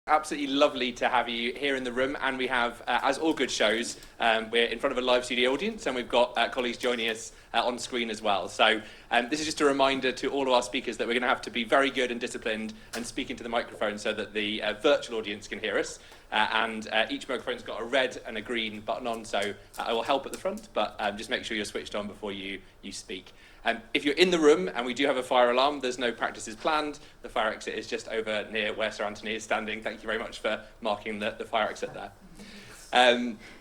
Absolutely lovely to have you here in the room, and we have, as all good shows, we're in front of a live studio audience, and we've got colleagues joining us on screen as well. So this is just a reminder to all of our speakers that we're going to have to be very good and disciplined and speak into the microphone so that the virtual audience can hear us. And each microphone's got a red and a green button on, so I will help at the front, but just make sure you're switched on before you speak. If you're in the room, and we do have a fire alarm, there's no practices planned. The fire exit is just over near where Sir Anthony is standing. Thank you very much for marking the fire exit there.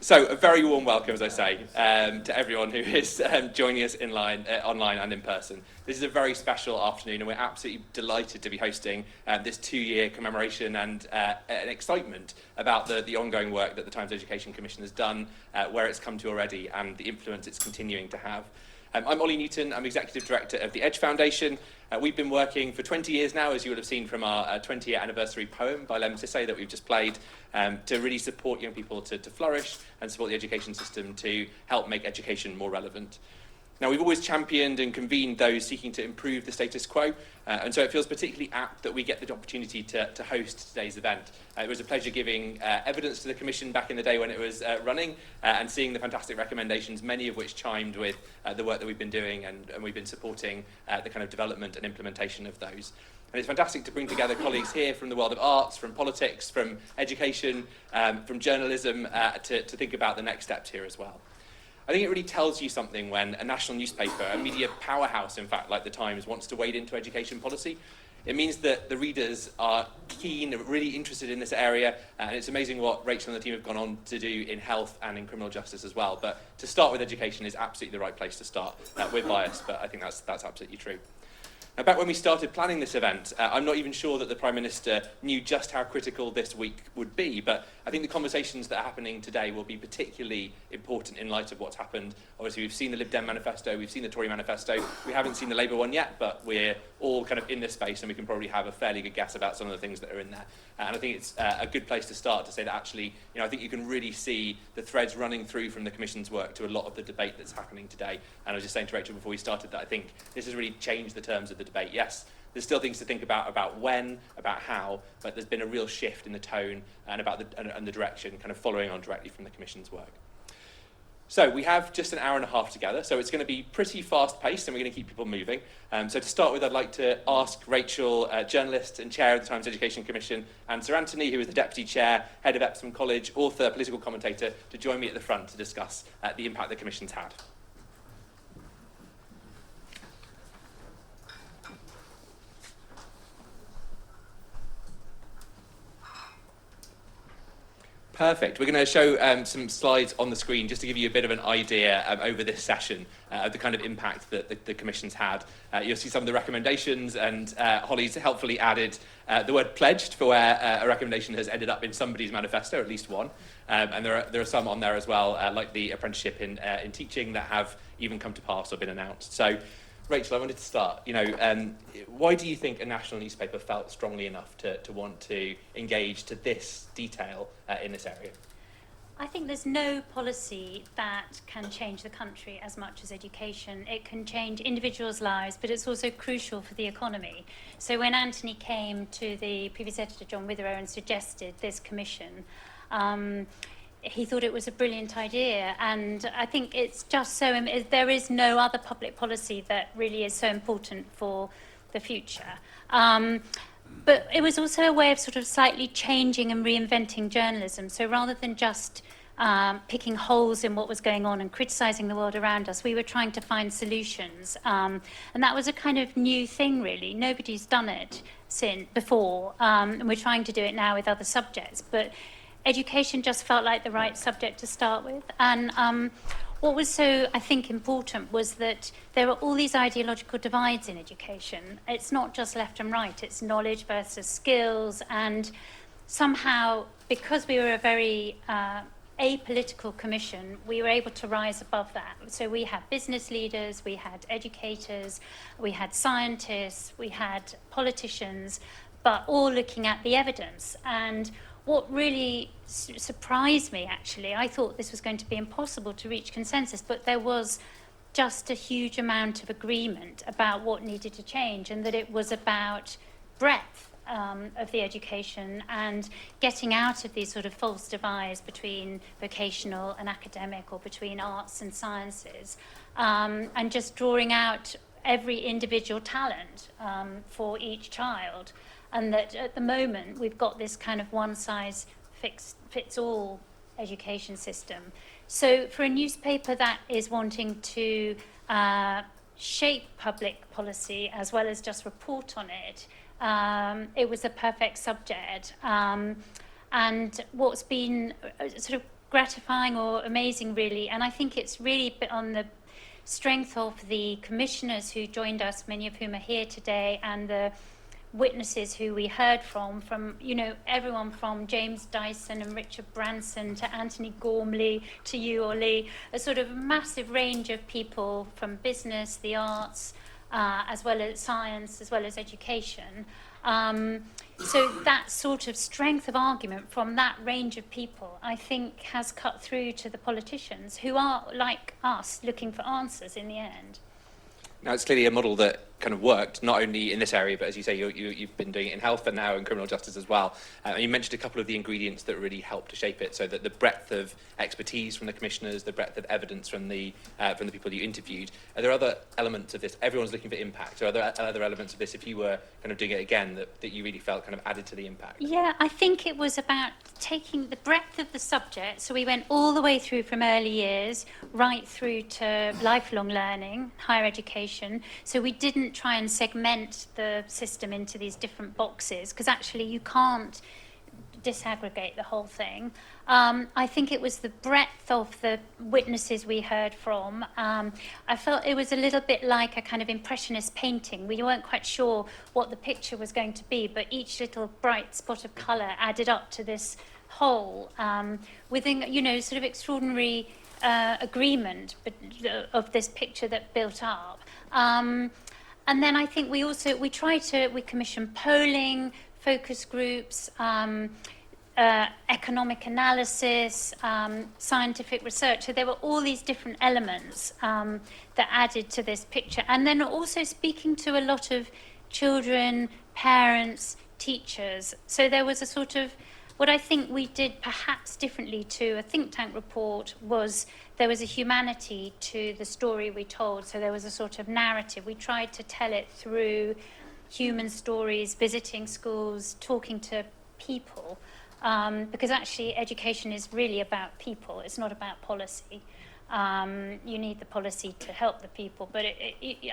So a very warm welcome, as I say, to everyone who is joining us online and in person. This is a very special afternoon, and we're absolutely delighted to be hosting this 2-year commemoration and an excitement about the ongoing work that the Times Education Commission has done, where it's come to already, and the influence it's continuing to have. I'm Olly Newton. I'm Executive Director of the Edge Foundation. We've been working for 20 years now, as you would have seen from our 20-year anniversary poem by Lem Sissay that we've just played, to really support young people to flourish and support the education system to help make education more relevant. Now, we've always championed and convened those seeking to improve the status quo, and so it feels particularly apt that we get the opportunity to host today's event. It was a pleasure giving evidence to the Commission back in the day when it was running, and seeing the fantastic recommendations, many of which chimed with the work that we've been doing, and we've been supporting the kind of development and implementation of those. And it's fantastic to bring together colleagues here from the world of arts, from politics, from education, from journalism, to think about the next steps here as well. I think it really tells you something when a national newspaper, a media powerhouse, in fact, like the Times, wants to wade into education policy. It means that the readers are keen, really interested in this area, and it's amazing what Rachel and the team have gone on to do in health and in criminal justice as well. But to start with education is absolutely the right place to start. We're biased, but I think that's absolutely true. Now, back when we started planning this event, I'm not even sure that the Prime Minister knew just how critical this week would be, but I think the conversations that are happening today will be particularly important in light of what's happened. Obviously, we've seen the Lib Dem manifesto, we've seen the Tory manifesto, we haven't seen the Labour one yet, but we're all kind of in this space, and we can probably have a fairly good guess about some of the things that are in there. And I think it's a good place to start to say that actually, I think you can really see the threads running through from the Commission's work to a lot of the debate that's happening today. And I was just saying to Rachel before we started that I think this has really changed the terms of the debate. Yes, there's still things to think about when, about how, but there's been a real shift in the tone and about the direction, kind of following on directly from the Commission's work. So we have just an hour and a half together, so it's going to be pretty fast-paced, and we're going to keep people moving. So to start with, I'd like to ask Rachel, journalist and chair of the Times Education Commission, and Sir Anthony, who is the deputy chair, head of Epsom College, author, political commentator, to join me at the front to discuss the impact the Commission's had. Perfect. We're going to show some slides on the screen just to give you a bit of an idea over this session of the kind of impact that the Commission's had. You'll see some of the recommendations, and Holly's helpfully added the word pledged for where a recommendation has ended up in somebody's manifesto, at least one. And there are some on there as well, like the apprenticeship in teaching, that have even come to pass or been announced. So, Rachel, I wanted to start. Why do you think a national newspaper felt strongly enough to want to engage to this detail in this area? I think there's no policy that can change the country as much as education. It can change individuals' lives, but it's also crucial for the economy. So when Anthony came to the previous editor, John Witherow, and suggested this commission, he thought it was a brilliant idea, and I think it's just so, there is no other public policy that really is so important for the future. But it was also a way of sort of slightly changing and reinventing journalism. So rather than just picking holes in what was going on and criticising the world around us, we were trying to find solutions. And that was a kind of new thing, really. Nobody's done it before, and we're trying to do it now with other subjects. But education just felt like the right subject to start with. And what was so, I think, important was that there are all these ideological divides in education. It's not just left and right, it's knowledge versus skills. And somehow, because we were a very apolitical commission, we were able to rise above that. So we had business leaders, we had educators, we had scientists, we had politicians, but all looking at the evidence. And what really surprised me, actually, I thought this was going to be impossible to reach consensus, but there was just a huge amount of agreement about what needed to change, and that it was about breadth of the education and getting out of these sort of false divides between vocational and academic or between arts and sciences, and just drawing out every individual talent for each child. And that at the moment we've got this kind of one-size-fits-all education system. So for a newspaper that is wanting to shape public policy as well as just report on it, it was a perfect subject. And what's been sort of gratifying or amazing really, and I think it's really on the strength of the commissioners who joined us, many of whom are here today, and the witnesses who we heard from, everyone from James Dyson and Richard Branson to Anthony Gormley to you, Olly, a sort of massive range of people from business, the arts, as well as science, as well as education. So that sort of strength of argument from that range of people, I think, has cut through to the politicians who are, like us, looking for answers in the end. Now, it's clearly a model that kind of worked, not only in this area, but as you say, you've been doing it in health and now in criminal justice as well. And you mentioned a couple of the ingredients that really helped to shape it, so that the breadth of expertise from the commissioners, the breadth of evidence from the people you interviewed. Are there other elements of this? Everyone's looking for impact. Are there other elements of this, if you were kind of doing it again, that you really felt kind of added to the impact? Yeah, I think it was about taking the breadth of the subject. So we went all the way through from early years, right through to lifelong learning, higher education. So we didn't try and segment the system into these different boxes, because actually you can't disaggregate the whole thing. I think it was the breadth of the witnesses we heard from. I felt it was a little bit like a kind of impressionist painting. We weren't quite sure what the picture was going to be, but each little bright spot of colour added up to this whole, within, sort of extraordinary agreement of this picture that built up. And then I think we commissioned polling, focus groups, economic analysis, scientific research. So there were all these different elements that added to this picture. And then also speaking to a lot of children, parents, teachers. So there was a sort of, what I think we did perhaps differently to a think tank report was there was a humanity to the story we told. So there was a sort of narrative. We tried to tell it through human stories, visiting schools, talking to people, because actually education is really about people. It's not about policy. You need the policy to help the people, but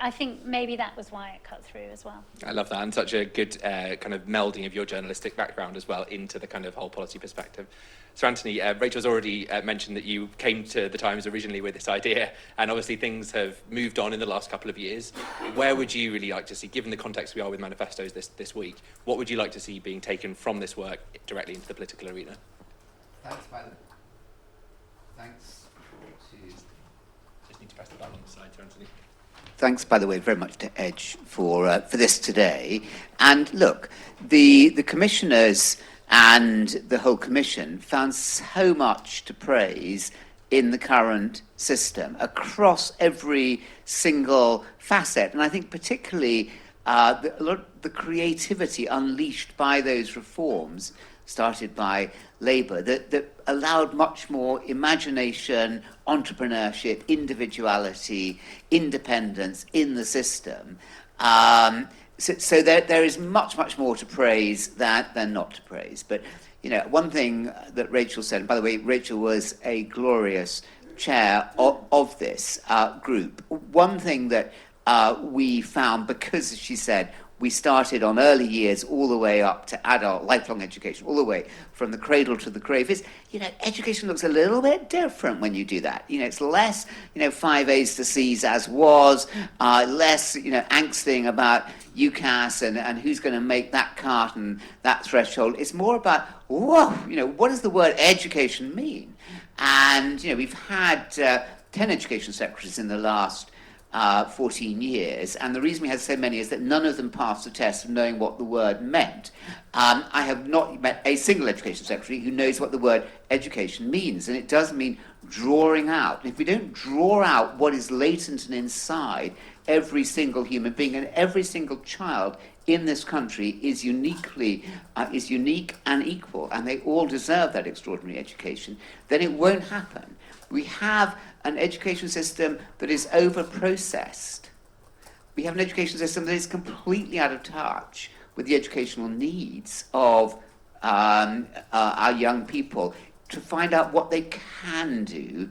I think maybe that was why it cut through as well. I love that, and such a good kind of melding of your journalistic background as well into the kind of whole policy perspective. So Anthony, Rachel's already mentioned that you came to the Times originally with this idea, and obviously things have moved on in the last couple of years. Where would you really like to see, given the context we are with manifestos this week, what would you like to see being taken from this work directly into the political arena? Thanks, Thanks. Just need to press the button on the side, Anthony. Thanks, by the way, very much to Edge for this today. And look, the commissioners and the whole commission found so much to praise in the current system across every single facet. And I think particularly the creativity unleashed by those reforms started by Labour that allowed much more imagination, entrepreneurship, individuality, independence in the system. So there is much more to praise than not to praise. But, one thing that Rachel said, and by the way, Rachel was a glorious chair of this group. One thing that we found, because, as she said, we started on early years all the way up to adult, lifelong education, all the way from the cradle to the grave, is, education looks a little bit different when you do that. It's less, 5 A's to C's as was, less, angsting about UCAS and who's going to make that cut and that threshold. It's more about, what does the word education mean? And, we've had 10 education secretaries in the last 14 years, and the reason we had so many is that none of them passed the test of knowing what the word meant. I have not met a single education secretary who knows what the word education means, and it does mean drawing out. If we don't draw out what is latent and inside every single human being, and every single child in this country is unique and equal, and they all deserve that extraordinary education, then it won't happen. We have an education system that is over-processed. We have an education system that is completely out of touch with the educational needs of our young people. To find out what they can do,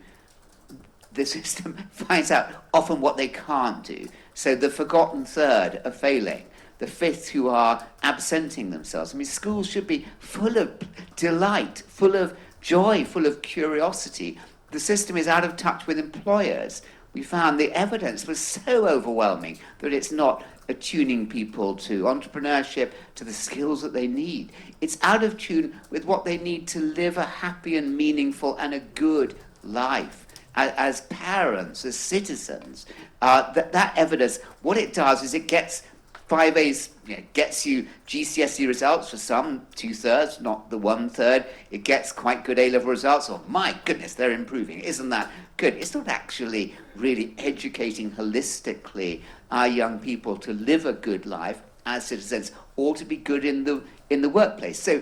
the system finds out often what they can't do. So the forgotten third are failing. The fifth who are absenting themselves. I mean, schools should be full of delight, full of joy, full of curiosity. The system is out of touch with employers. We found the evidence was so overwhelming that it's not attuning people to entrepreneurship, to the skills that they need. It's out of tune with what they need to live a happy and meaningful and a good life as parents, as citizens. That evidence, what it does is it gets 5 A's, gets you GCSE results for some, 2/3, not the 1/3. It gets quite good A-level results. Oh my goodness, they're improving. Isn't that good? It's not actually really educating holistically our young people to live a good life as citizens, or to be good in the workplace. So,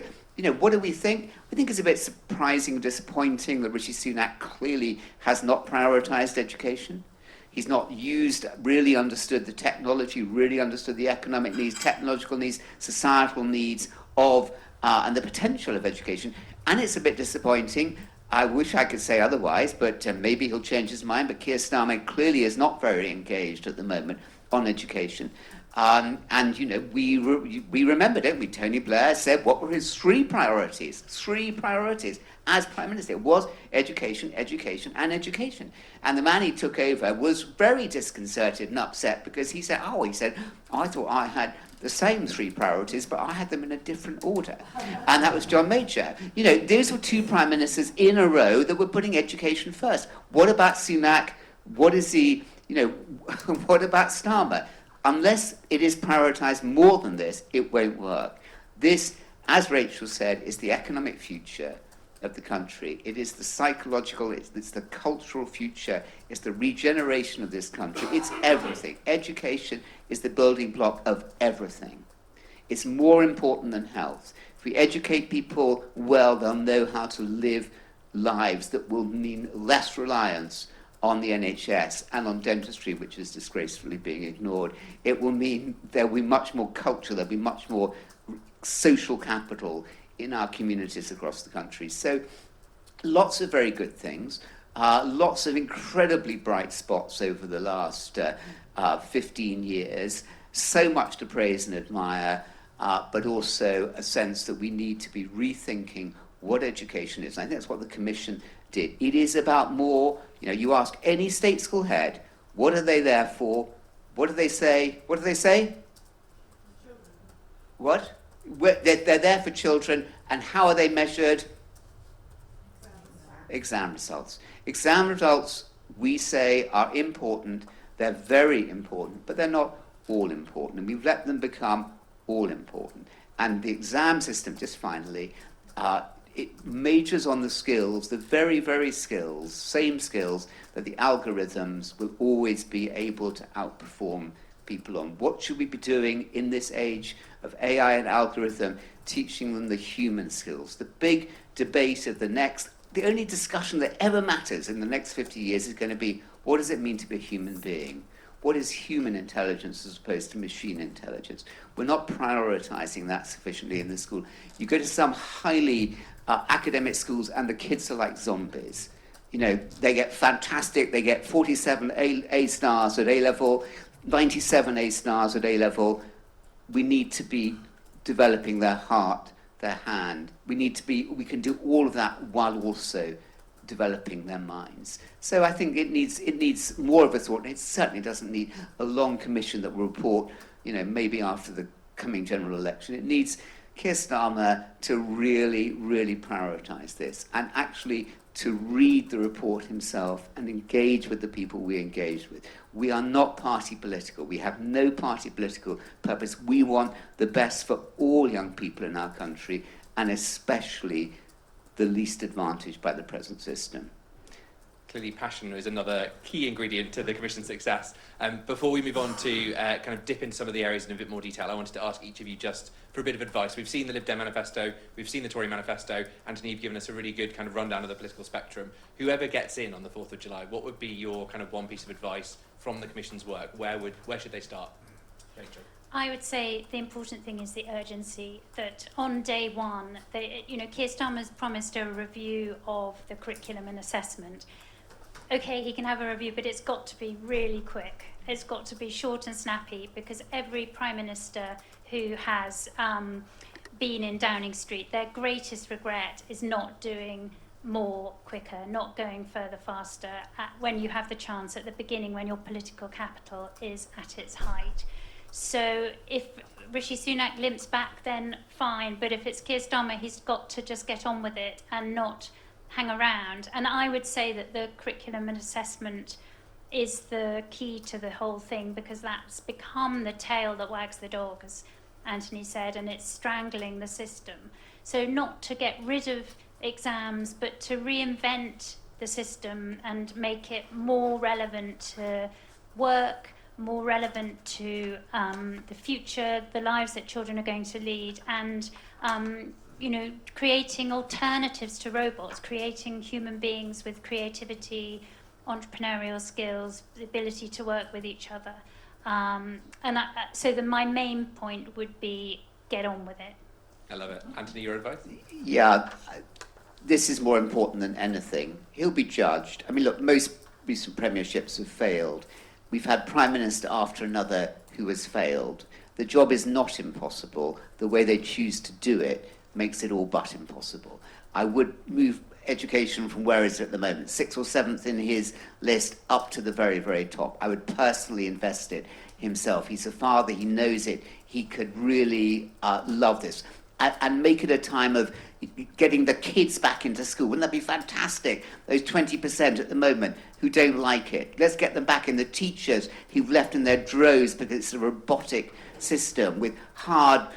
what do we think? We think it's a bit surprising and disappointing that Rishi Sunak clearly has not prioritised education. He's not really understood the technology, really understood the economic needs, technological needs, societal needs and the potential of education. And it's a bit disappointing. I wish I could say otherwise, but maybe he'll change his mind. But Keir Starmer clearly is not very engaged at the moment on education. We remember, don't we? Tony Blair said what were his 3 priorities? 3 priorities as Prime Minister. It was education, education, and education. And the man he took over was very disconcerted and upset because he said, I thought I had the same 3 priorities, but I had them in a different order. And that was John Major. Those were 2 Prime Ministers in a row that were putting education first. What about Sunak? What about Starmer? Unless it is prioritised more than this, it won't work. This, as Rachel said, is the economic future of the country. It is the psychological, it's the cultural future, it's the regeneration of this country. It's everything. Education is the building block of everything. It's more important than health. If we educate people well, they'll know how to live lives that will mean less reliance on the NHS and on dentistry, which is disgracefully being ignored. It will mean there'll be much more culture, there'll be much more social capital in our communities across the country. So lots of very good things, lots of incredibly bright spots over the last 15 years, so much to praise and admire, but also a sense that we need to be rethinking what education is. And I think that's what the Commission did. It is about more. You ask any state school head, what are they there for? What do they say? What do they say? What? They're there for children, and how are they measured? Exam results. Exam results, we say, are important. They're very important, but they're not all important. And we've let them become all important. And the exam system, just finally, it majors on the skills, the very, very skills, same skills that the algorithms will always be able to outperform people on. What should we be doing in this age of AI and algorithm? Teaching them the human skills. The big debate of the only discussion that ever matters in the next 50 years is going to be, what does it mean to be a human being? What is human intelligence as opposed to machine intelligence? We're not prioritizing that sufficiently in the school. You go to some highly academic schools and the kids are like zombies. They get fantastic, they get 47 A stars at A-level, 97 A stars at A-level. We need to be developing their heart, their hand. We can do all of that while also developing their minds. So I think it needs more of a thought. It certainly doesn't need a long commission that will report, maybe after the coming general election. It needs Keir Starmer to really, really prioritise this and actually to read the report himself and engage with the people we engage with. We are not party political. We have no party political purpose. We want the best for all young people in our country, and especially the least advantaged by the present system. Clearly, passion is another key ingredient to the Commission's success. Before we move on to kind of dip into some of the areas in a bit more detail, I wanted to ask each of you just for a bit of advice. We've seen the Lib Dem manifesto, we've seen the Tory manifesto. Anthony, you've given us a really good kind of rundown of the political spectrum. Whoever gets in on the 4th of July, what would be your kind of one piece of advice from the Commission's work? Where should they start? Rachel. I would say the important thing is the urgency, that on day one, Keir Starmer's promised a review of the curriculum and assessment. Okay, he can have a review, but it's got to be really quick. It's got to be short and snappy, because every Prime Minister who has been in Downing Street, their greatest regret is not doing more quicker, not going further faster when you have the chance at the beginning, when your political capital is at its height. So if Rishi Sunak limps back, then fine. But if it's Keir Starmer, he's got to just get on with it and not hang around. And I would say that the curriculum and assessment is the key to the whole thing, because that's become the tail that wags the dog, as Anthony said, and it's strangling the system. So not to get rid of exams, but to reinvent the system and make it more relevant to work, more relevant to the future, the lives that children are going to lead, and creating alternatives to robots, creating human beings with creativity, entrepreneurial skills, the ability to work with each other. My main point would be get on with it. I love it. Anthony, your advice? Yeah, this is more important than anything. He'll be judged. I mean, look, most recent premierships have failed. We've had Prime Minister after another who has failed. The job is not impossible. The way they choose to do it makes it all but impossible. I would move education from where is it at the moment, 6th or 7th in his list, up to the very, very top. I would personally invest it himself. He's a father, he knows it. He could really love this. And make it a time of getting the kids back into school. Wouldn't that be fantastic? Those 20% at the moment who don't like it. Let's get them back in. The teachers who've left in their droves because it's a robotic system with hard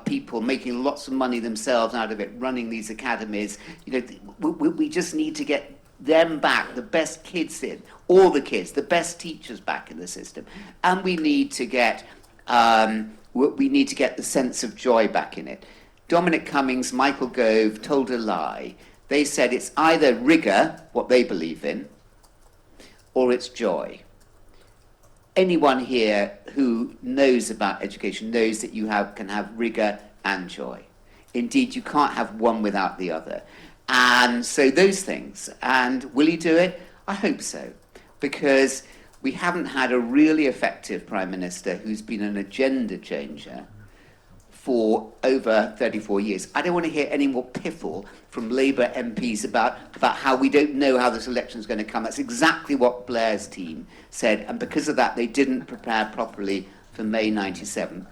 people making lots of money themselves out of it, running these academies. We just need to get them back, the best kids in, all the kids, the best teachers back in the system. And we need to get the sense of joy back in it. Dominic Cummings, Michael Gove told a lie. They said it's either rigour, what they believe in, or it's joy. Anyone here who knows about education knows that you can have rigour and joy. Indeed, you can't have one without the other. And so those things. And will he do it? I hope so. Because we haven't had a really effective Prime Minister who's been an agenda changer for over 34 years. I don't want to hear any more piffle from Labour MPs about how we don't know how this election is going to come. That's exactly what Blair's team said, and because of that, they didn't prepare properly for May 97.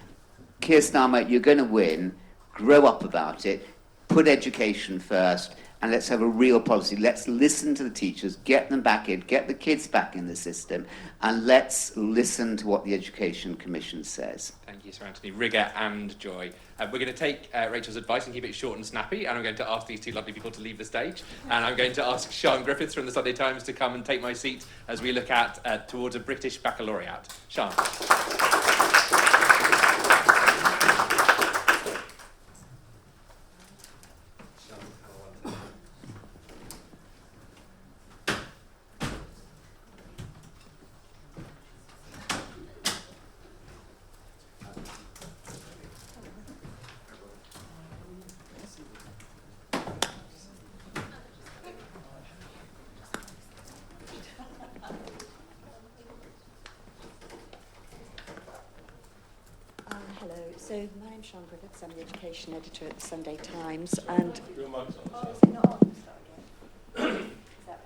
Keir Starmer, you're going to win. Grow up about it. Put education first. And let's have a real policy. Let's listen to the teachers, get them back in, get the kids back in the system, and let's listen to what the Education Commission says. Thank you, Sir Anthony. Rigour and joy. We're going to take Rachel's advice and keep it short and snappy, and I'm going to ask these two lovely people to leave the stage. And I'm going to ask Sian Griffiths from the Sunday Times to come and take my seat as we look at towards a British baccalaureate. Sian. Hello, so my name's Sian Griffiths, I'm the education editor at the Sunday Times, and... is it not on? Start again. Is that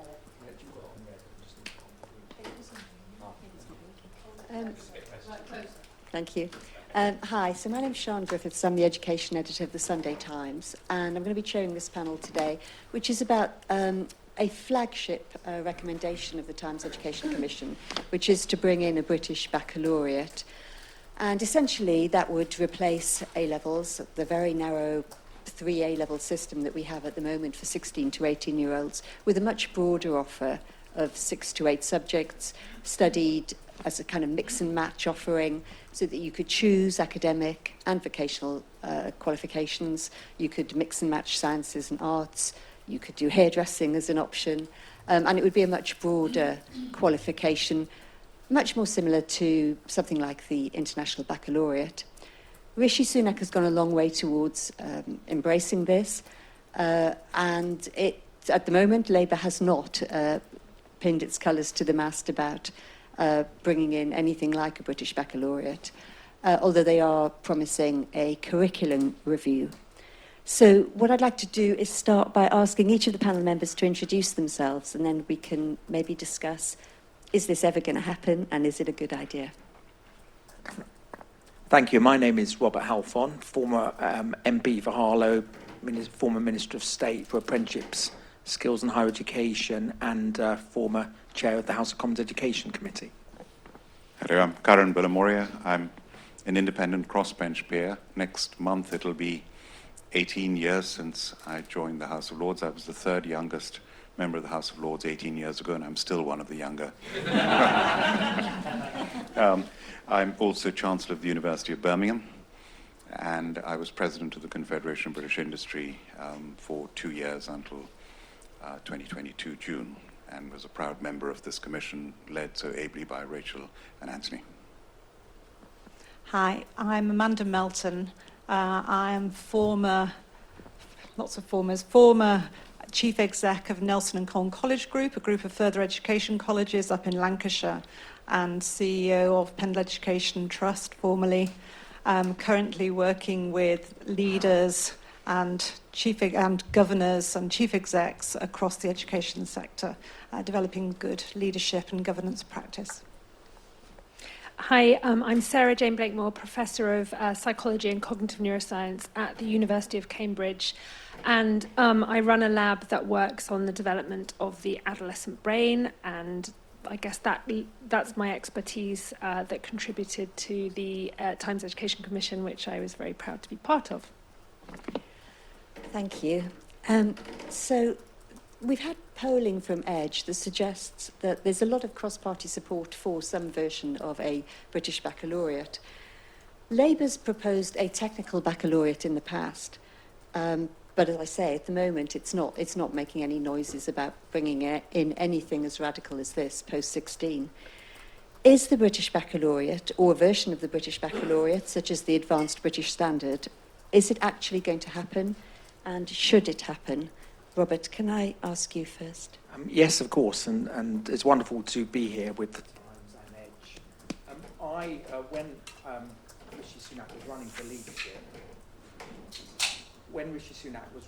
better? Thank you. Hi, so my name's Sian Griffiths, I'm the education editor of the Sunday Times, and I'm going to be chairing this panel today, which is about a flagship recommendation of the Times Education Commission, which is to bring in a British baccalaureate. And essentially, that would replace A-levels, the very narrow three A-level system that we have at the moment for 16 to 18-year-olds, with a much broader offer of 6 to 8 subjects studied as a kind of mix and match offering, so that you could choose academic and vocational qualifications. You could mix and match sciences and arts. You could do hairdressing as an option. And it would be a much broader qualification, much more similar to something like the International Baccalaureate. Rishi Sunak has gone a long way towards embracing this, and at the moment, Labour has not pinned its colours to the mast about bringing in anything like a British Baccalaureate, although they are promising a curriculum review. So what I'd like to do is start by asking each of the panel members to introduce themselves, and then we can maybe discuss, is this ever going to happen, and is it a good idea? Thank you. My name is Robert Halfon, former MP for Harlow, former Minister of State for Apprenticeships, Skills and Higher Education, and former Chair of the House of Commons Education Committee. Hello, I'm Karan Billamoria. I'm an independent crossbench peer. Next month it'll be 18 years since I joined the House of Lords. I was the third youngest member of the House of Lords 18 years ago, and I'm still one of the younger. I'm also Chancellor of the University of Birmingham, and I was President of the Confederation of British Industry for 2 years until 2022 June, and was a proud member of this commission led so ably by Rachel and Anthony. Hi, I'm Amanda Melton. I am former Chief Exec of Nelson and Colne College Group, a group of further education colleges up in Lancashire, and CEO of Pendle Education Trust, formerly. I'm currently working with leaders and governors and chief execs across the education sector, developing good leadership and governance practice. Hi, I'm Sarah Jane Blakemore, Professor of Psychology and Cognitive Neuroscience at the University of Cambridge, and I run a lab that works on the development of the adolescent brain, and I guess that's my expertise that contributed to the Times Education Commission, which I was very proud to be part of. Thank you. So we've had polling from Edge that suggests that there's a lot of cross-party support for some version of a British Baccalaureate. Labour's proposed a technical baccalaureate in the past, but as I say, at the moment, it's not making any noises about bringing in anything as radical as this post-16. Is the British Baccalaureate, or a version of the British Baccalaureate, such as the Advanced British Standard, is it actually going to happen, and should it happen? Robert, can I ask you first? Yes, of course, and it's wonderful to be here with the Times and Edge. When Rishi Sunak was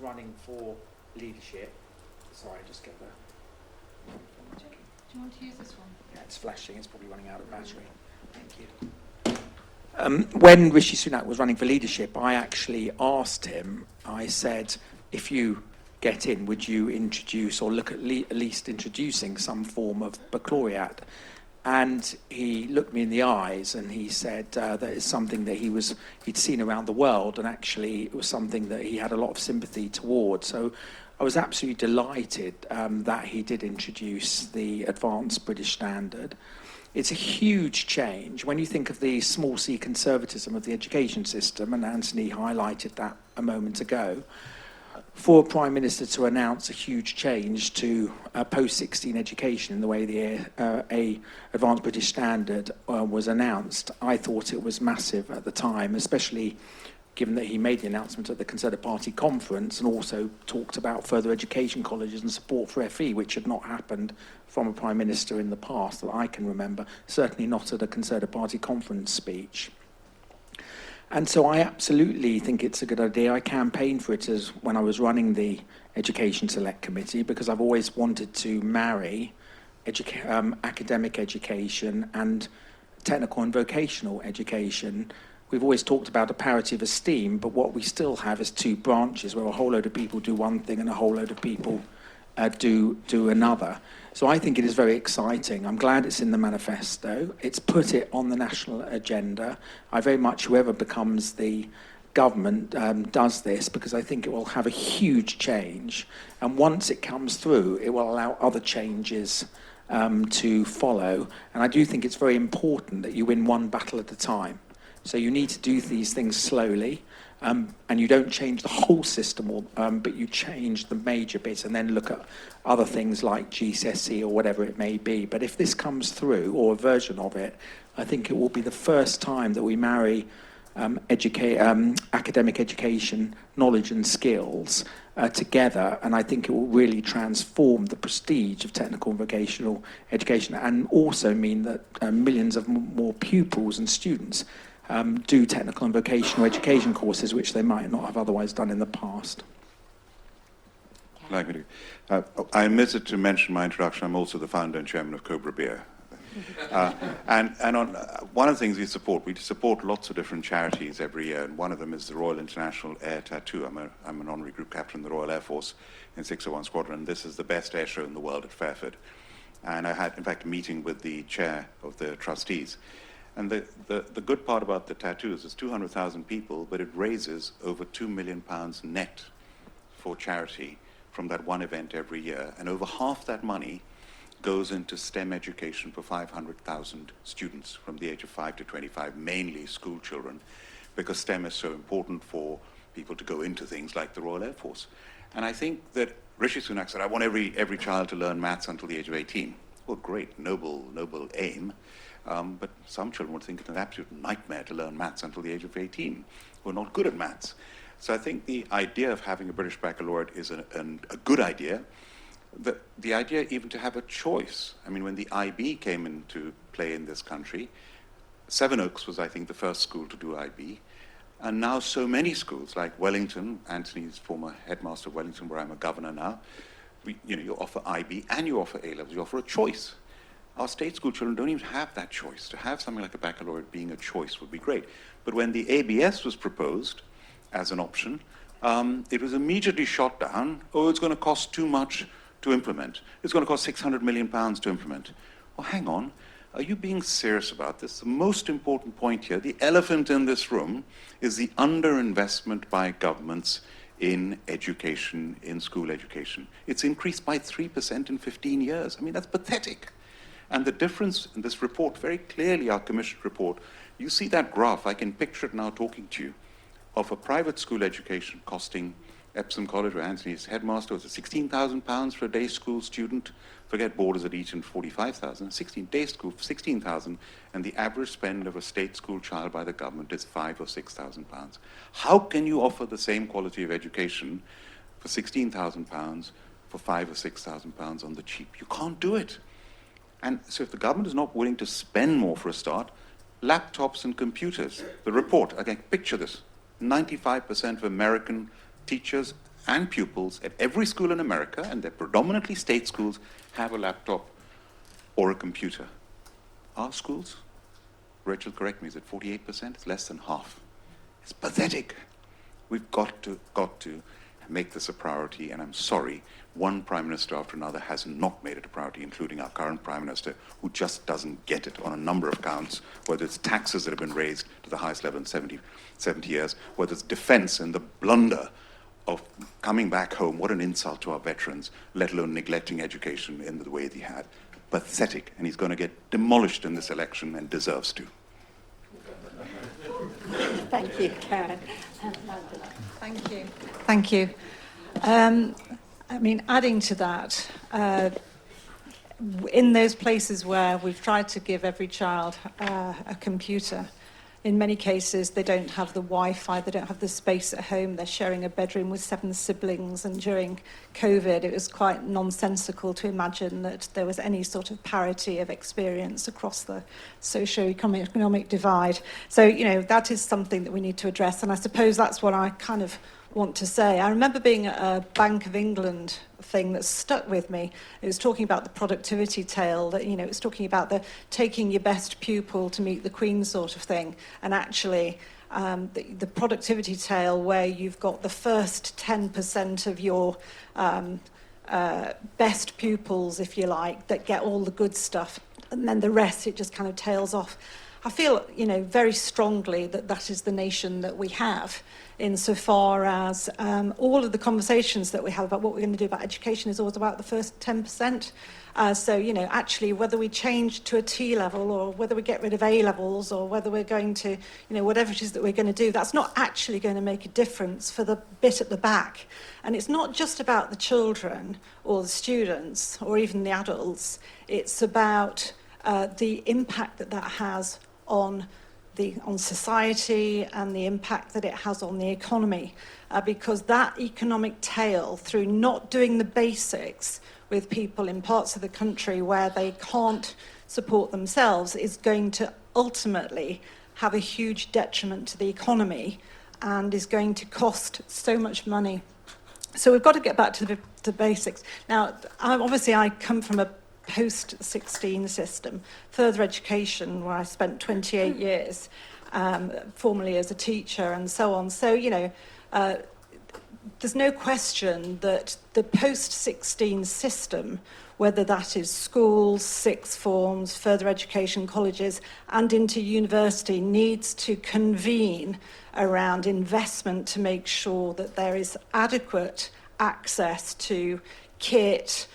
running for leadership, sorry, just get the... Do you want to use this one? Yeah, it's flashing, it's probably running out of battery. Thank you. When Rishi Sunak was running for leadership, I actually asked him, I said, if you get in, would you introduce or look at least introducing some form of baccalaureate? And he looked me in the eyes and he said that it's something that he'd seen around the world, and actually it was something that he had a lot of sympathy towards. So I was absolutely delighted that he did introduce the Advanced British Standard. It's a huge change when you think of the small c conservatism of the education system, and Anthony highlighted that a moment ago. For a Prime Minister to announce a huge change to post-16 education in the way the Advanced British Standard was announced, I thought it was massive at the time, especially given that he made the announcement at the Conservative Party conference and also talked about further education colleges and support for FE, which had not happened from a Prime Minister in the past that I can remember, certainly not at a Conservative Party conference speech. And so I absolutely think it's a good idea. I campaigned for it as when I was running the Education Select Committee, because I've always wanted to marry academic education and technical and vocational education. We've always talked about a parity of esteem, but what we still have is two branches where a whole load of people do one thing and a whole load of people do another. So I think it is very exciting. I'm glad it's in the manifesto. It's put it on the national agenda. I very much, whoever becomes the government does this, because I think it will have a huge change. And once it comes through, it will allow other changes to follow. And I do think it's very important that you win one battle at a time. So you need to do these things slowly, and you don't change the whole system, but you change the major bits and then look at other things like GCSE or whatever it may be. But if this comes through, or a version of it, I think it will be the first time that we marry academic education, knowledge and skills together, and I think it will really transform the prestige of technical and vocational education, and also mean that millions of more pupils and students do technical and vocational education courses, which they might not have otherwise done in the past. Like me to. I omitted to mention my introduction. I'm also the founder and chairman of Cobra Beer. And on one of the things we support lots of different charities every year, and one of them is the Royal International Air Tattoo. I'm an honorary group captain in the Royal Air Force in 601 Squadron, and this is the best air show in the world at Fairford. And I had, in fact, a meeting with the chair of the trustees. And the good part about the tattoo is there's 200,000 people, but it raises over £2 million net for charity from that one event every year. And over half that money goes into STEM education for 500,000 students from the age of 5 to 25, mainly school children, because STEM is so important for people to go into things like the Royal Air Force. And I think that Rishi Sunak said, I want every child to learn maths until the age of 18. Well, great, noble aim. But some children would think it's an absolute nightmare to learn maths until the age of 18. We're not good at maths. So I think the idea of having a British baccalaureate is a good idea. The idea even to have a choice. I mean, when the IB came into play in this country, Sevenoaks was, I think, the first school to do IB. And now so many schools, like Wellington, Anthony's former headmaster of Wellington, where I'm a governor now, you offer IB and you offer A-levels, you offer a choice. Our state school children don't even have that choice. To have something like a baccalaureate being a choice would be great. But when the ABS was proposed as an option, it was immediately shot down. Oh, it's going to cost too much to implement. It's going to cost £600 million to implement. Well, hang on. Are you being serious about this? The most important point here, the elephant in this room, is the underinvestment by governments in education, in school education. It's increased by 3% in 15 years. I mean, that's pathetic. And the difference in this report, very clearly our commission report, you see that graph, I can picture it now talking to you, of a private school education costing Epsom College, where Anthony's headmaster, was £16,000 for a day school student. Forget borders at Eton, 45,000. 16-day school, 16,000, and the average spend of a state school child by the government is £5,000 or £6,000. How can you offer the same quality of education for £16,000 for £5,000 or £6,000 on the cheap? You can't do it. And so if the government is not willing to spend more for a start, laptops and computers, the report, again, picture this, 95% of American teachers and pupils at every school in America, and they're predominantly state schools, have a laptop or a computer. Our schools, Rachel, correct me, is it 48%? It's less than half. It's pathetic. We've got to make this a priority, and I'm sorry, one Prime Minister after another has not made it a priority, including our current Prime Minister, who just doesn't get it on a number of counts, whether it's taxes that have been raised to the highest level in 70 years, whether it's defense and the blunder of coming back home, what an insult to our veterans, let alone neglecting education in the way that he had. Pathetic, and he's going to get demolished in this election and deserves to. Thank you, Karen. Thank you. Thank you. I mean, adding to that, in those places where we've tried to give every child a computer, in many cases they don't have the Wi-Fi, they don't have the space at home, they're sharing a bedroom with 7 siblings, and during COVID it was quite nonsensical to imagine that there was any sort of parity of experience across the socio-economic divide. So, that is something that we need to address, and I suppose that's what I kind of want to say. I remember being at a Bank of England thing that stuck with me. It was talking about the productivity tale, that, it was talking about the taking your best pupil to meet the Queen sort of thing, and actually the productivity tale where you've got the first 10% of your best pupils, if you like, that get all the good stuff, and then the rest, it just kind of tails off. I feel, very strongly that that is the nation that we have, insofar as all of the conversations that we have about what we're going to do about education is always about the first 10%. So, actually, whether we change to a T level or whether we get rid of A levels or whether we're going to, whatever it is that we're going to do, that's not actually going to make a difference for the bit at the back. And it's not just about the children or the students or even the adults. It's about the impact that that has on society and the impact that it has on the economy, because that economic tail, through not doing the basics with people in parts of the country where they can't support themselves, is going to ultimately have a huge detriment to the economy and is going to cost so much money. So we've got to get back to the basics. Now, obviously I come from a post-16 system, further education, where I spent 28 years, formerly as a teacher and so on. So, there's no question that the post-16 system, whether that is schools, sixth forms, further education colleges, and into university, needs to convene around investment to make sure that there is adequate access to kit,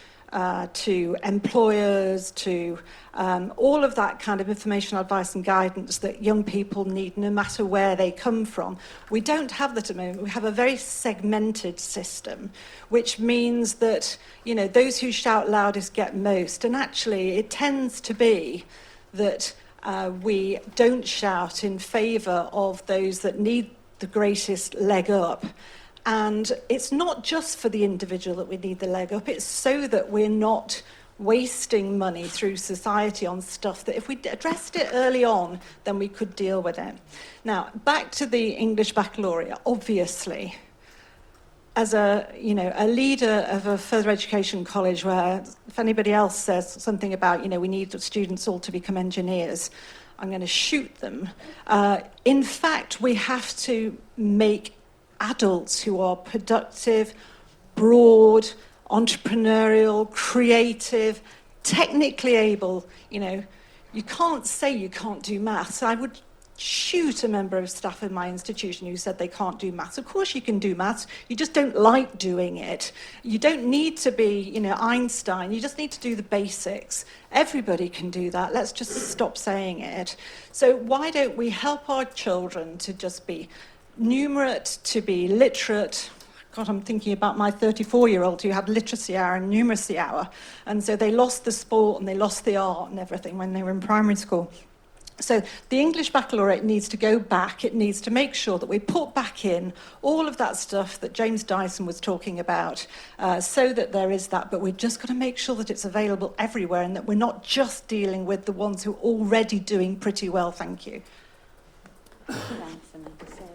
to employers, to all of that kind of information, advice and guidance that young people need no matter where they come from. We don't have that at the moment. We have a very segmented system, which means that, those who shout loudest get most. And actually, it tends to be that we don't shout in favour of those that need the greatest leg up. And it's not just for the individual that we need the leg up, it's so that we're not wasting money through society on stuff that if we addressed it early on, then we could deal with it. Now, back to the English baccalaureate, obviously, as a leader of a further education college where if anybody else says something about, we need students all to become engineers, I'm going to shoot them. In fact, we have to make adults who are productive, broad, entrepreneurial, creative, technically able. You can't say you can't do maths. I would shoot a member of staff in my institution who said they can't do maths. Of course you can do maths, you just don't like doing it. You don't need to be, Einstein, you just need to do the basics. Everybody can do that, let's just stop saying it. So why don't we help our children to just be numerate, to be literate. God, I'm thinking about my 34-year-old who had literacy hour and numeracy hour. And so they lost the sport and they lost the art and everything when they were in primary school. So the English baccalaureate needs to go back. It needs to make sure that we put back in all of that stuff that James Dyson was talking about, so that there is that. But we've just got to make sure that it's available everywhere and that we're not just dealing with the ones who are already doing pretty well. Thank you. Thanks, Samantha. Sarah.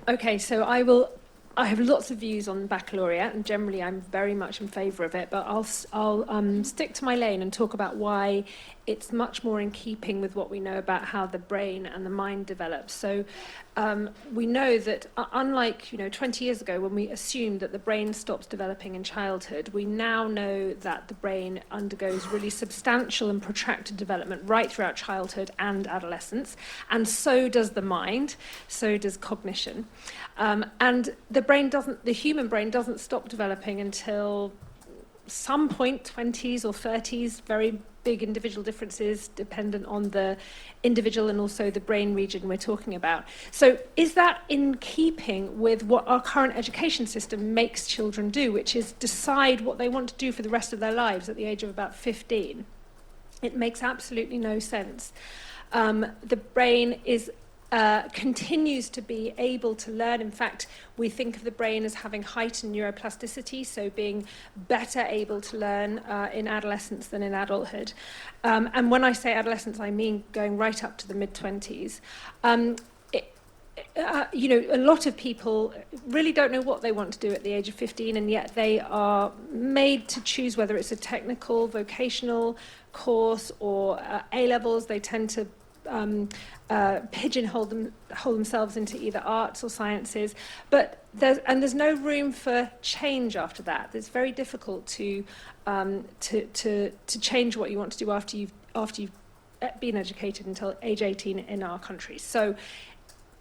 Okay, so I have lots of views on baccalaureate, and generally I'm very much in favour of it, but I'll stick to my lane and talk about why it's much more in keeping with what we know about how the brain and the mind develops. So we know that unlike 20 years ago when we assumed that the brain stops developing in childhood, we now know that the brain undergoes really substantial and protracted development right throughout childhood and adolescence, and so does the mind, so does cognition. And the human brain doesn't stop developing until some point, 20s or 30s, very big individual differences dependent on the individual and also the brain region we're talking about. So is that in keeping with what our current education system makes children do, which is decide what they want to do for the rest of their lives at the age of about 15? It makes absolutely no sense. The brain continues to be able to learn. In fact, we think of the brain as having heightened neuroplasticity, so being better able to learn in adolescence than in adulthood. And when I say adolescence, I mean going right up to the mid-20s. A lot of people really don't know what they want to do at the age of 15, and yet they are made to choose whether it's a technical, vocational course or A-levels. They tend to pigeonhole themselves into either arts or sciences, but there's no room for change after that. It's very difficult to change what you want to do after you've been educated until age 18 in our country. So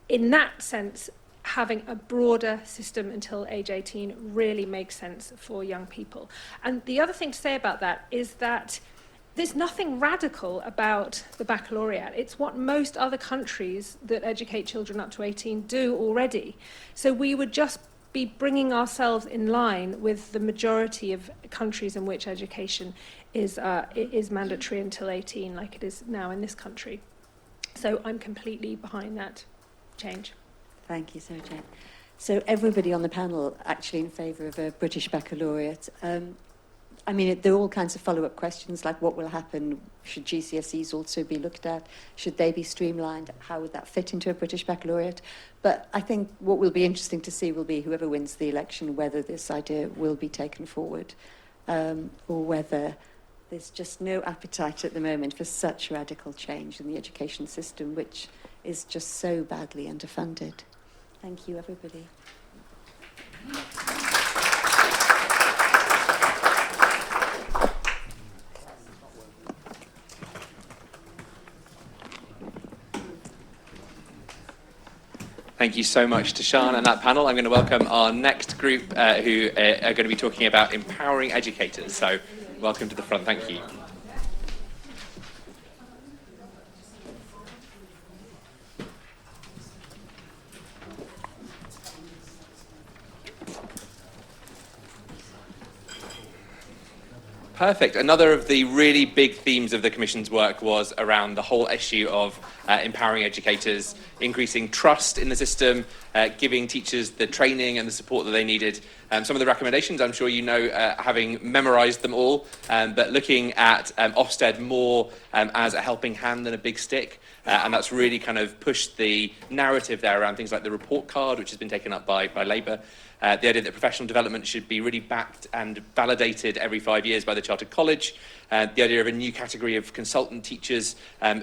in that sense, having a broader system until age 18 really makes sense for young people. And the other thing to say about that is that there's nothing radical about the baccalaureate. It's what most other countries that educate children up to 18 do already. So we would just be bringing ourselves in line with the majority of countries in which education is mandatory until 18, like it is now in this country. So I'm completely behind that change. Thank you, Sarah Jane. So everybody on the panel actually in favour of a British baccalaureate. I mean, there are all kinds of follow-up questions, like what will happen? Should GCSEs also be looked at? Should they be streamlined? How would that fit into a British baccalaureate? But I think what will be interesting to see will be whoever wins the election, whether this idea will be taken forward, or whether there's just no appetite at the moment for such radical change in the education system, which is just so badly underfunded. Thank you, everybody. Thank you so much to Sian and that panel. I'm going to welcome our next group who are going to be talking about empowering educators. So welcome to the front. Thank you. Perfect. Another of the really big themes of the Commission's work was around the whole issue of empowering educators, increasing trust in the system, giving teachers the training and the support that they needed. Some of the recommendations, I'm sure you know, having memorised them all, but looking at Ofsted more as a helping hand than a big stick. And that's really kind of pushed the narrative there around things like the report card, which has been taken up by Labour. The idea that professional development should be really backed and validated every 5 years by the Chartered College. The idea of a new category of consultant teachers,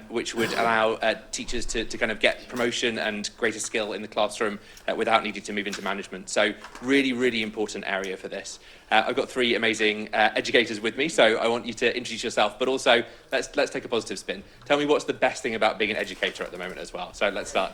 which would allow teachers to kind of get promotion and greater skill in the classroom without needing to move into management. So really, really important area for this. I've got three amazing educators with me, so I want you to introduce yourself, but also let's take a positive spin. Tell me what's the best thing about being an educator at the moment as well. So let's start.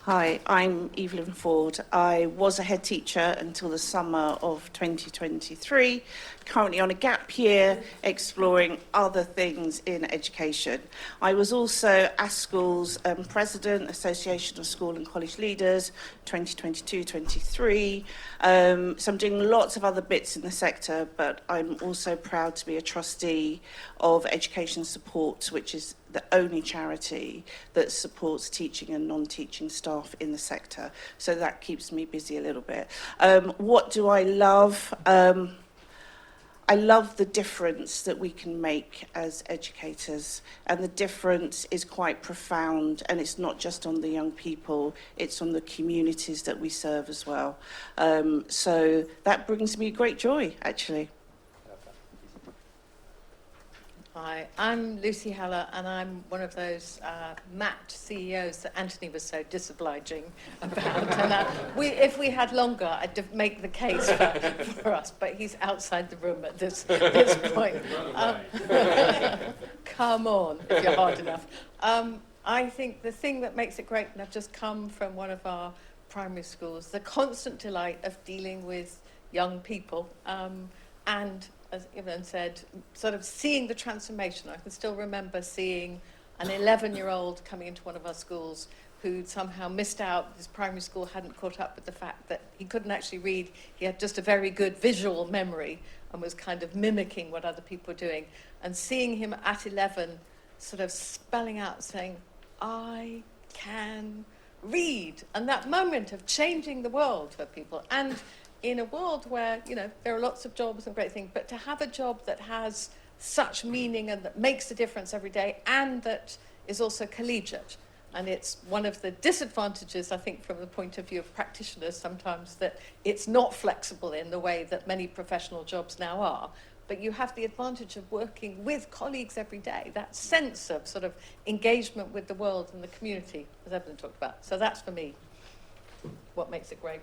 Hi, I'm Evelyn Ford. I was a head teacher until the summer of 2023, currently on a gap year exploring other things in education. I was also ASCL's President, Association of School and College Leaders, 2022-23. So I'm doing lots of other bits in the sector, but I'm also proud to be a trustee of Education Support, which is the only charity that supports teaching and non-teaching staff in the sector. So that keeps me busy a little bit. What do I love? I love the difference that we can make as educators, and the difference is quite profound, and it's not just on the young people, it's on the communities that we serve as well. So that brings me great joy, actually. Hi, I'm Lucy Heller, and I'm one of those match CEOs that Anthony was so disobliging about. And if we had longer, I'd make the case for us, but he's outside the room at this point. Come on, if you're hard enough. I think the thing that makes it great, and I've just come from one of our primary schools, the constant delight of dealing with young people, and as Evelyn said, sort of seeing the transformation. I can still remember seeing an 11-year-old coming into one of our schools who somehow missed out. His primary school hadn't caught up with the fact that he couldn't actually read. He had just a very good visual memory and was kind of mimicking what other people were doing. And seeing him at 11 sort of spelling out, saying, I can read. And that moment of changing the world for people. And in a world where, you know, there are lots of jobs and great things, but to have a job that has such meaning and that makes a difference every day and that is also collegiate. And it's one of the disadvantages, I think, from the point of view of practitioners sometimes, that it's not flexible in the way that many professional jobs now are. But you have the advantage of working with colleagues every day, that sense of sort of engagement with the world and the community, as Evelyn talked about. So that's, for me, what makes it great.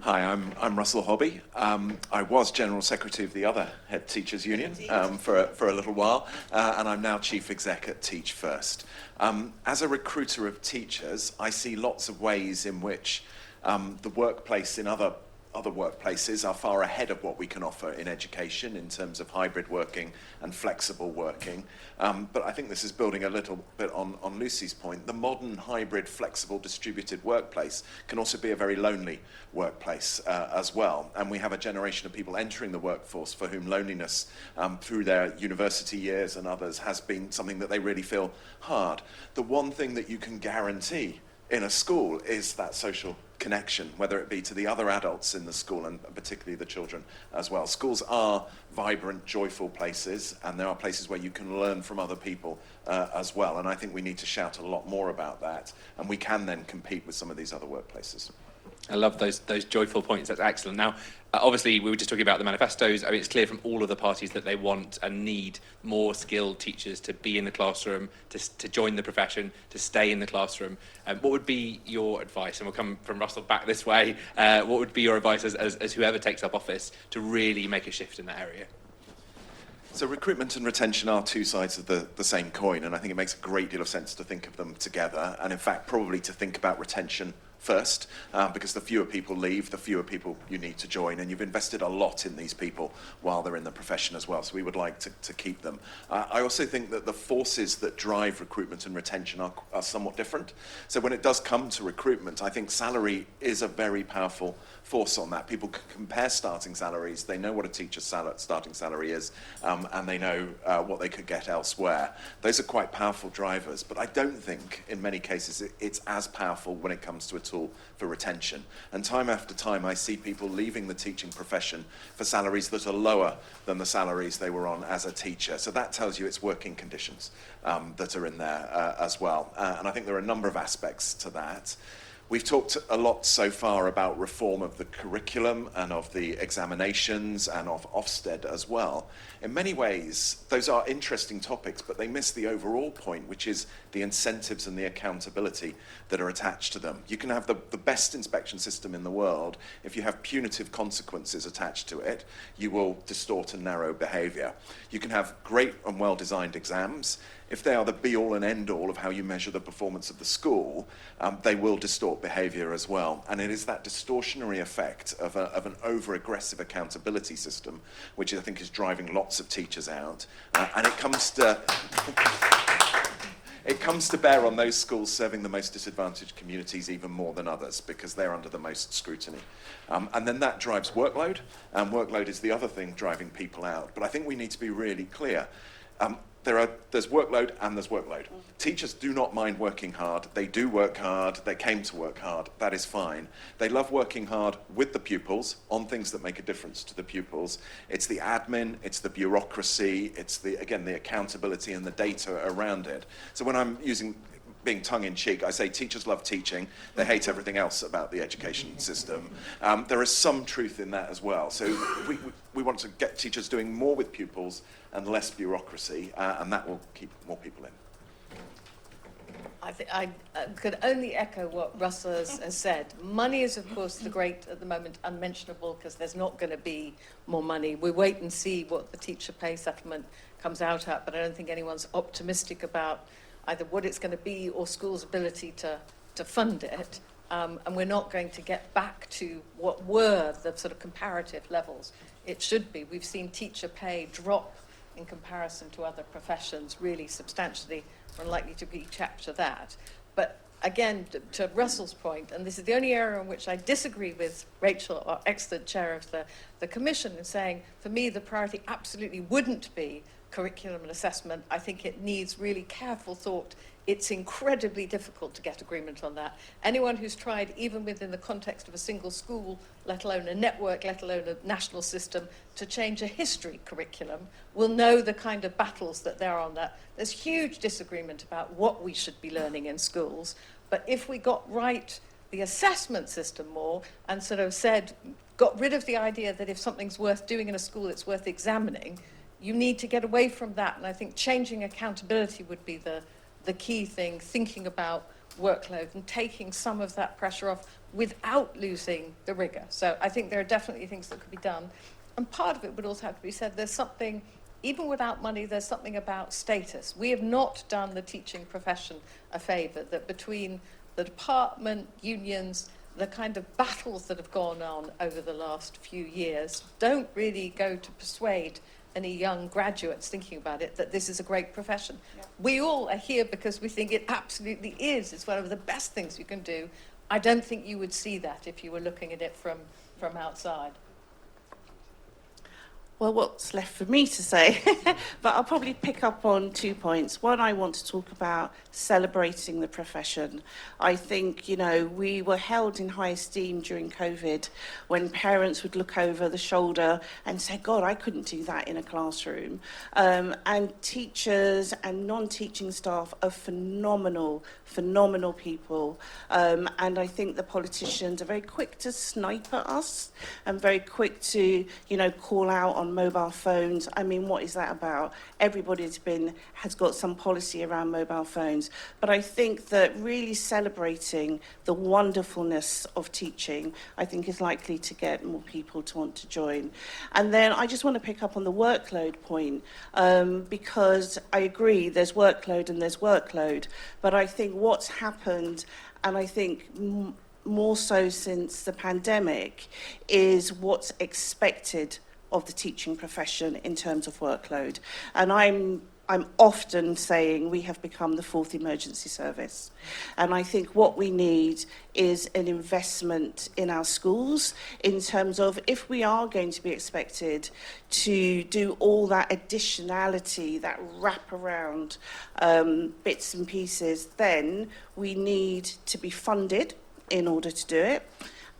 Hi, I'm Russell Hobby. I was General Secretary of the other Head Teachers Union for a little while, and I'm now Chief Exec at Teach First. As a recruiter of teachers, I see lots of ways in which the workplace in other workplaces are far ahead of what we can offer in education in terms of hybrid working and flexible working. But I think this is building a little bit on Lucy's point. The modern hybrid, flexible, distributed workplace can also be a very lonely workplace as well. And we have a generation of people entering the workforce for whom loneliness through their university years and others has been something that they really feel hard. The one thing that you can guarantee in a school is that social connection, whether it be to the other adults in the school and particularly the children as well. Schools are vibrant, joyful places, and there are places where you can learn from other people as well. And I think we need to shout a lot more about that, and we can then compete with some of these other workplaces. I love those joyful points. That's excellent. Now, obviously, we were just talking about the manifestos. I mean, it's clear from all of the parties that they want and need more skilled teachers to be in the classroom, to join the profession, to stay in the classroom. What would be your advice? And we'll come from Russell back this way. What would be your advice as whoever takes up office to really make a shift in that area? So recruitment and retention are two sides of the same coin, and I think it makes a great deal of sense to think of them together, and in fact probably to think about retention first, because the fewer people leave, the fewer people you need to join, and you've invested a lot in these people while they're in the profession as well, so we would like to keep them. I also think that the forces that drive recruitment and retention are somewhat different. So when it does come to recruitment, I think salary is a very powerful force on that. People can compare starting salaries, they know what a teacher's starting salary is, and they know what they could get elsewhere. Those are quite powerful drivers, but I don't think in many cases it's as powerful when it comes to a tool for retention. And time after time I see people leaving the teaching profession for salaries that are lower than the salaries they were on as a teacher. So that tells you it's working conditions that are in there as well. And I think there are a number of aspects to that. We've talked a lot so far about reform of the curriculum and of the examinations and of Ofsted as well. In many ways, those are interesting topics, but they miss the overall point, which is the incentives and the accountability that are attached to them. You can have the best inspection system in the world. If you have punitive consequences attached to it, you will distort and narrow behaviour. You can have great and well-designed exams. If they are the be-all and end-all of how you measure the performance of the school, they will distort behaviour as well. And it is that distortionary effect of an over-aggressive accountability system, which I think is driving lots of teachers out. And it comes to bear on those schools serving the most disadvantaged communities even more than others, because they're under the most scrutiny. And then that drives workload, and workload is the other thing driving people out. But I think we need to be really clear. There's workload and there's workload. Teachers do not mind working hard. They do work hard. They came to work hard. That is fine. They love working hard with the pupils on things that make a difference to the pupils. It's the admin, it's the bureaucracy, it's the accountability and the data around it. So when I'm being tongue-in-cheek, I say teachers love teaching. They hate everything else about the education system. There is some truth in that as well. So we want to get teachers doing more with pupils and less bureaucracy, and that will keep more people in. I could only echo what Russell has said. Money is, of course, the great, at the moment, unmentionable, because there's not going to be more money. We wait and see what the teacher pay settlement comes out at, but I don't think anyone's optimistic about either what it's going to be or schools' ability to fund it. And we're not going to get back to what were the sort of comparative levels it should be. We've seen teacher pay drop in comparison to other professions really substantially. We're unlikely to recapture that. But again, to Russell's point, and this is the only area in which I disagree with Rachel, our excellent chair of the commission, in saying, for me, the priority absolutely wouldn't be curriculum and assessment. I think it needs really careful thought. It's incredibly difficult to get agreement on that. Anyone who's tried, even within the context of a single school, let alone a network, let alone a national system, to change a history curriculum, will know the kind of battles that there are on that. There's huge disagreement about what we should be learning in schools. But if we got right the assessment system more and sort of got rid of the idea that if something's worth doing in a school, it's worth examining, you need to get away from that. And I think changing accountability would be the the key thing, thinking about workload and taking some of that pressure off without losing the rigour. So I think there are definitely things that could be done. And part of it would also have to be said, there's something, even without money, there's something about status. We have not done the teaching profession a favour, that between the department, unions, the kind of battles that have gone on over the last few years don't really go to persuade any young graduates thinking about it that this is a great profession. Yeah. We all are here because we think it absolutely is. It's one of the best things you can do. I don't think you would see that if you were looking at it from outside. Well, what's left for me to say? But I'll probably pick up on 2 points. One, I want to talk about celebrating the profession. I think, you know, we were held in high esteem during COVID when parents would look over the shoulder and say, God, I couldn't do that in a classroom. And teachers and non-teaching staff are phenomenal people. And I think the politicians are very quick to snipe at us and very quick to, you know, call out on mobile phones. I mean, what is that about? Everybody has got some policy around mobile phones. But I think that really celebrating the wonderfulness of teaching, I think is likely to get more people to want to join. And then I just want to pick up on the workload point, because I agree there's workload and there's workload. But I think what's happened, and I think more so since the pandemic, is what's expected of the teaching profession in terms of workload. And I'm often saying we have become the fourth emergency service. And I think what we need is an investment in our schools in terms of, if we are going to be expected to do all that additionality, that wraparound bits and pieces, then we need to be funded in order to do it.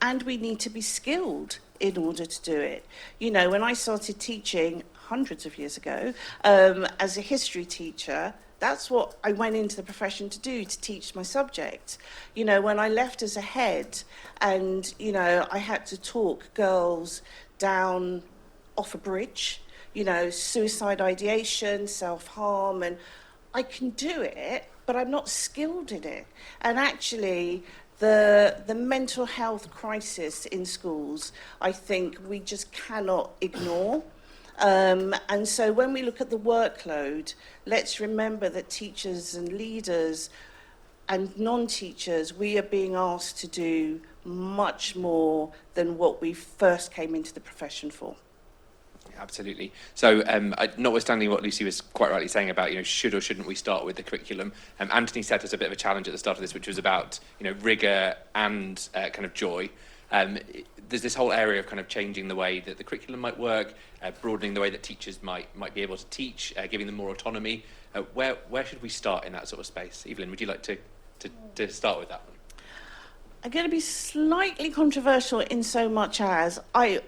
And we need to be skilled in order to do it. You know, when I started teaching hundreds of years ago as a history teacher, that's what I went into the profession to do, to teach my subject. You know, when I left as a head and, you know, I had to talk girls down off a bridge, you know, suicide ideation, self-harm, and I can do it, but I'm not skilled in it. And actually, the mental health crisis in schools, I think we just cannot ignore. And so when we look at the workload, let's remember that teachers and leaders and non-teachers, we are being asked to do much more than what we first came into the profession for. Absolutely. So, notwithstanding what Lucy was quite rightly saying about, you know, should or shouldn't we start with the curriculum, Anthony set us a bit of a challenge at the start of this, which was about, you know, rigour and kind of joy. There's this whole area of kind of changing the way that the curriculum might work, broadening the way that teachers might be able to teach, giving them more autonomy. Where should we start in that sort of space? Evelyn, would you like to start with that one? I'm going to be slightly controversial in so much as I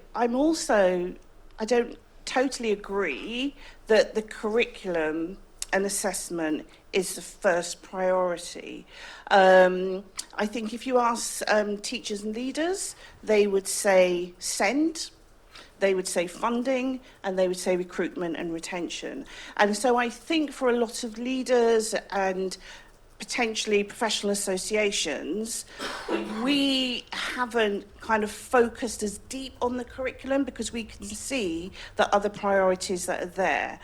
don't totally agree that the curriculum and assessment is the first priority. I think if you ask teachers and leaders, they would say send, they would say funding, and they would say recruitment and retention. And so I think for a lot of leaders and potentially professional associations, we haven't kind of focused as deep on the curriculum because we can see the other priorities that are there.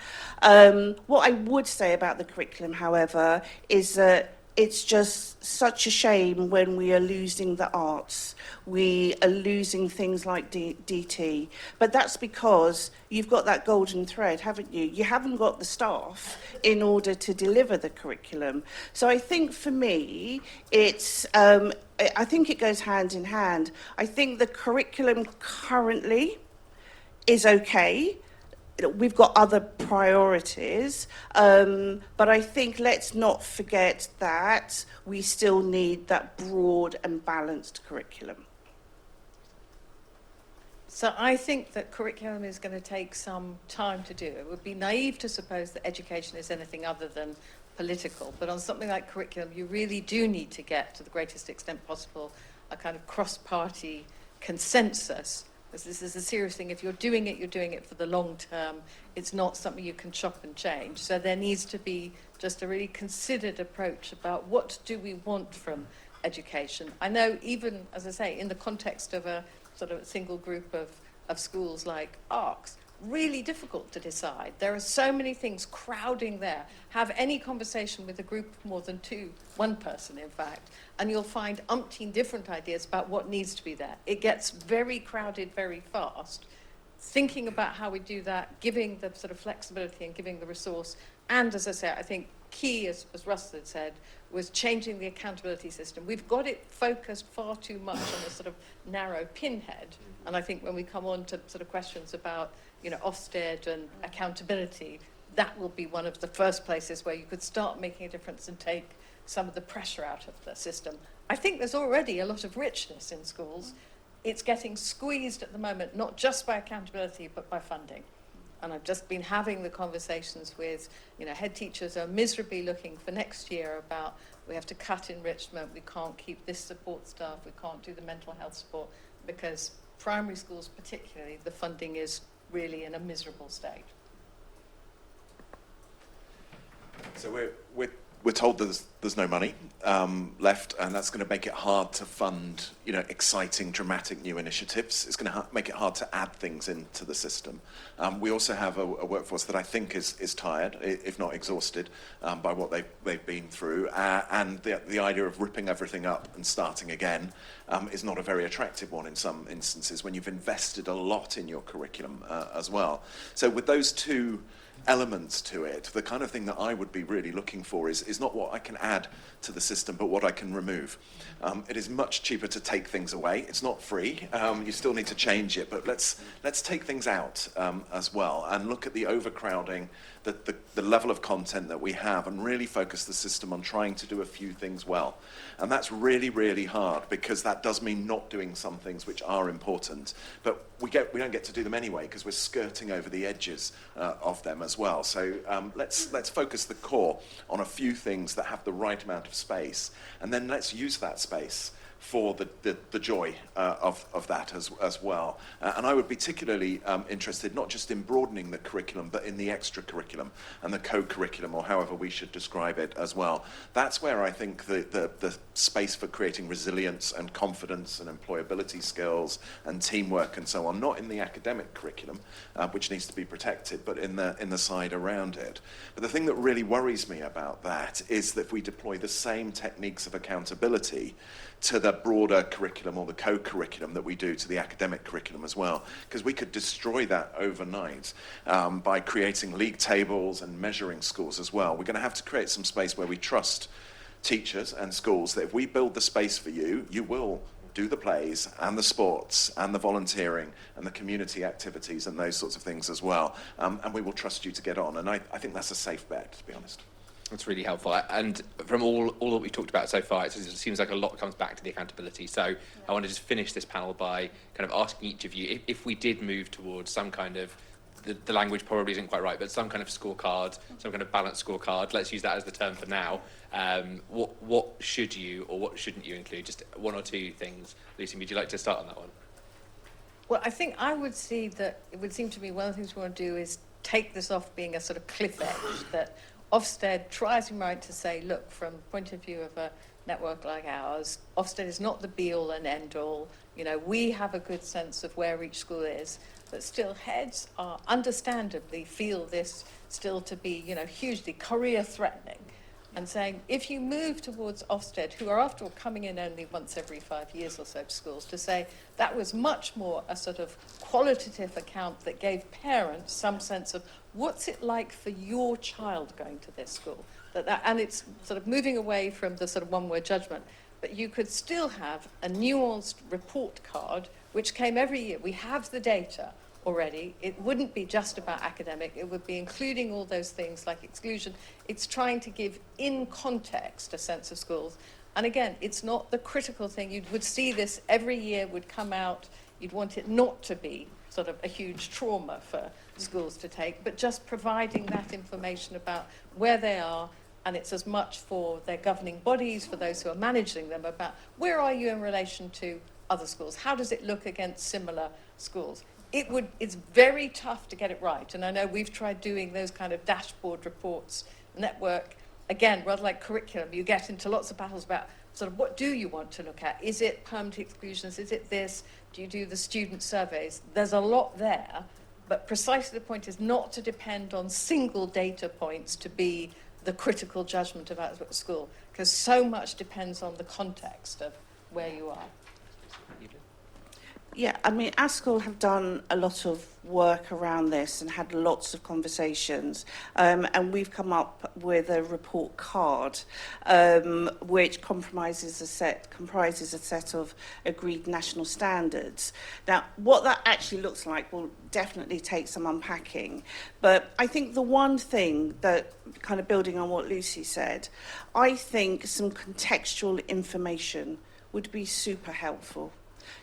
What I would say about the curriculum, however, is that it's just such a shame when we are losing the arts. We are losing things like DT. But that's because you've got that golden thread, haven't you? You haven't got the staff in order to deliver the curriculum. So I think for me, I think it goes hand in hand. I think the curriculum currently is okay. We've got other priorities, but I think let's not forget that we still need that broad and balanced curriculum. So I think that curriculum is going to take some time to do. It would be naive to suppose that education is anything other than political, but on something like curriculum, you really do need to get, to the greatest extent possible, a kind of cross-party consensus Because this is a serious thing. If you're doing it for the long term. It's not something you can chop and change. So there needs to be just a really considered approach about what do we want from education. I know even, as I say, in the context of a sort of a single group of schools like ARCS, really difficult to decide. There are so many things crowding there. Have any conversation with a group of more than one person in fact, and you'll find umpteen different ideas about what needs to be there. It gets very crowded very fast. Thinking about how we do that, giving the sort of flexibility and giving the resource, and as I say, I think key, as Russell had said, was changing the accountability system. We've got it focused far too much on a sort of narrow pinhead, and I think when we come on to sort of questions about, you know, Ofsted and accountability, that will be one of the first places where you could start making a difference and take some of the pressure out of the system. I think there's already a lot of richness in schools. It's getting squeezed at the moment, not just by accountability, but by funding. And I've just been having the conversations with, you know, head teachers are miserably looking for next year about we have to cut enrichment, we can't keep this support staff, we can't do the mental health support, because primary schools particularly, the funding is really in a miserable state. So we're told there's no money left, and that's going to make it hard to fund, you know, exciting, dramatic new initiatives. It's going to make it hard to add things into the system. We also have a workforce that I think is tired, if not exhausted, by what they've been through, and the idea of ripping everything up and starting again is not a very attractive one in some instances when you've invested a lot in your curriculum as well. So with those two elements to it, the kind of thing that I would be really looking for is not what I can add to the system, but what I can remove. It is much cheaper to take things away. It's not free. You still need to change it, but let's take things out as well and look at the overcrowding, the level of content that we have, and really focus the system on trying to do a few things well. And that's really, really hard, because that does mean not doing some things which are important, but we don't get to do them anyway because we're skirting over the edges of them as well. So let's focus the core on a few things that have the right amount of space, and then let's use that space for the joy of that as well. And I would be particularly interested not just in broadening the curriculum, but in the extra curriculum and the co-curriculum, or however we should describe it as well. That's where I think the space for creating resilience and confidence and employability skills and teamwork and so on, not in the academic curriculum, which needs to be protected, but in the side around it. But the thing that really worries me about that is that if we deploy the same techniques of accountability to the broader curriculum or the co-curriculum that we do to the academic curriculum as well, because we could destroy that overnight by creating league tables and measuring schools as well. We're going to have to create some space where we trust teachers and schools that if we build the space for you, you will do the plays and the sports and the volunteering and the community activities and those sorts of things as well, and we will trust you to get on. And I think that's a safe bet, to be honest. That's really helpful. And from all that we've talked about so far, it seems like a lot comes back to the accountability. So I want to just finish this panel by kind of asking each of you, if we did move towards some kind of, the language probably isn't quite right, but some kind of scorecard, some kind of balanced scorecard, let's use that as the term for now, what should you or what shouldn't you include? Just one or two things. Lucy, would you like to start on that one? Well, I think I would see that it would seem to me one of the things we want to do is take this off being a sort of cliff edge, that Ofsted tries and right to say, look, from the point of view of a network like ours, Ofsted is not the be-all and end-all. You know, we have a good sense of where each school is, but still heads are understandably feel this still to be, you know, hugely career-threatening. And saying, if you move towards Ofsted, who are after all coming in only once every 5 years or so to schools, to say that was much more a sort of qualitative account that gave parents some sense of what's it like for your child going to this school. And it's sort of moving away from the sort of one-word judgment. But you could still have a nuanced report card, which came every year. We have the data already. It wouldn't be just about academic. It would be including all those things like exclusion. It's trying to give in context a sense of schools. And again, it's not the critical thing. You would see this every year would come out. You'd want it not to be sort of a huge trauma for schools to take, but just providing that information about where they are. And it's as much for their governing bodies, for those who are managing them, about where are you in relation to other schools? How does it look against similar schools? It's very tough to get it right. And I know we've tried doing those kind of dashboard reports, network, again, rather like curriculum. You get into lots of battles about sort of what do you want to look at? Is it permanent exclusions? Is it this? Do you do the student surveys? There's a lot there, but precisely the point is not to depend on single data points to be the critical judgment about a school, because so much depends on the context of where you are. Yeah, I mean, our school have done a lot of work around this and had lots of conversations, and we've come up with a report card which comprises a set of agreed national standards. Now, what that actually looks like will definitely take some unpacking, but I think the one thing that, kind of building on what Lucy said, I think some contextual information would be super helpful.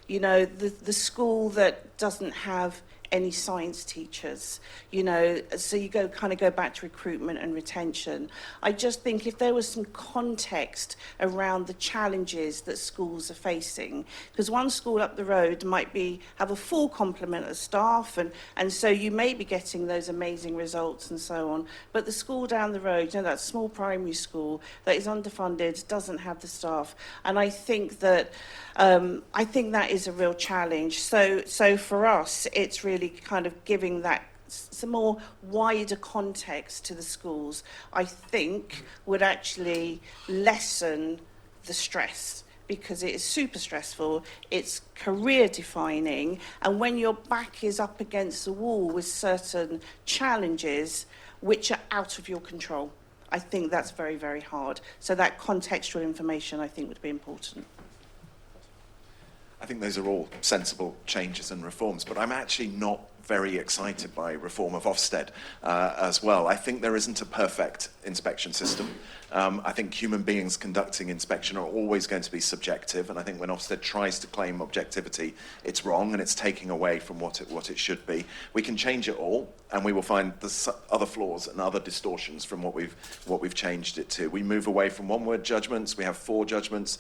You know, the school that doesn't have any science teachers, you know, so you go back to recruitment and retention. I just think if there was some context around the challenges that schools are facing, because one school up the road might have a full complement of staff, and so you may be getting those amazing results and so on, but the school down the road, you know, that small primary school that is underfunded, doesn't have the staff, and I think that is a real challenge. So for us, it's really kind of giving that some more wider context to the schools, I think would actually lessen the stress, because it is super stressful, it's career defining, and when your back is up against the wall with certain challenges which are out of your control, I think that's very, very hard. So that contextual information, I think, would be important. I think those are all sensible changes and reforms, but I'm actually not very excited by reform of Ofsted as well. I think there isn't a perfect inspection system. I think human beings conducting inspection are always going to be subjective, and I think when Ofsted tries to claim objectivity, it's wrong and it's taking away from what it should be. We can change it all, and we will find the other flaws and other distortions from what we've changed it to. We move away from one-word judgments. We have 4 judgments.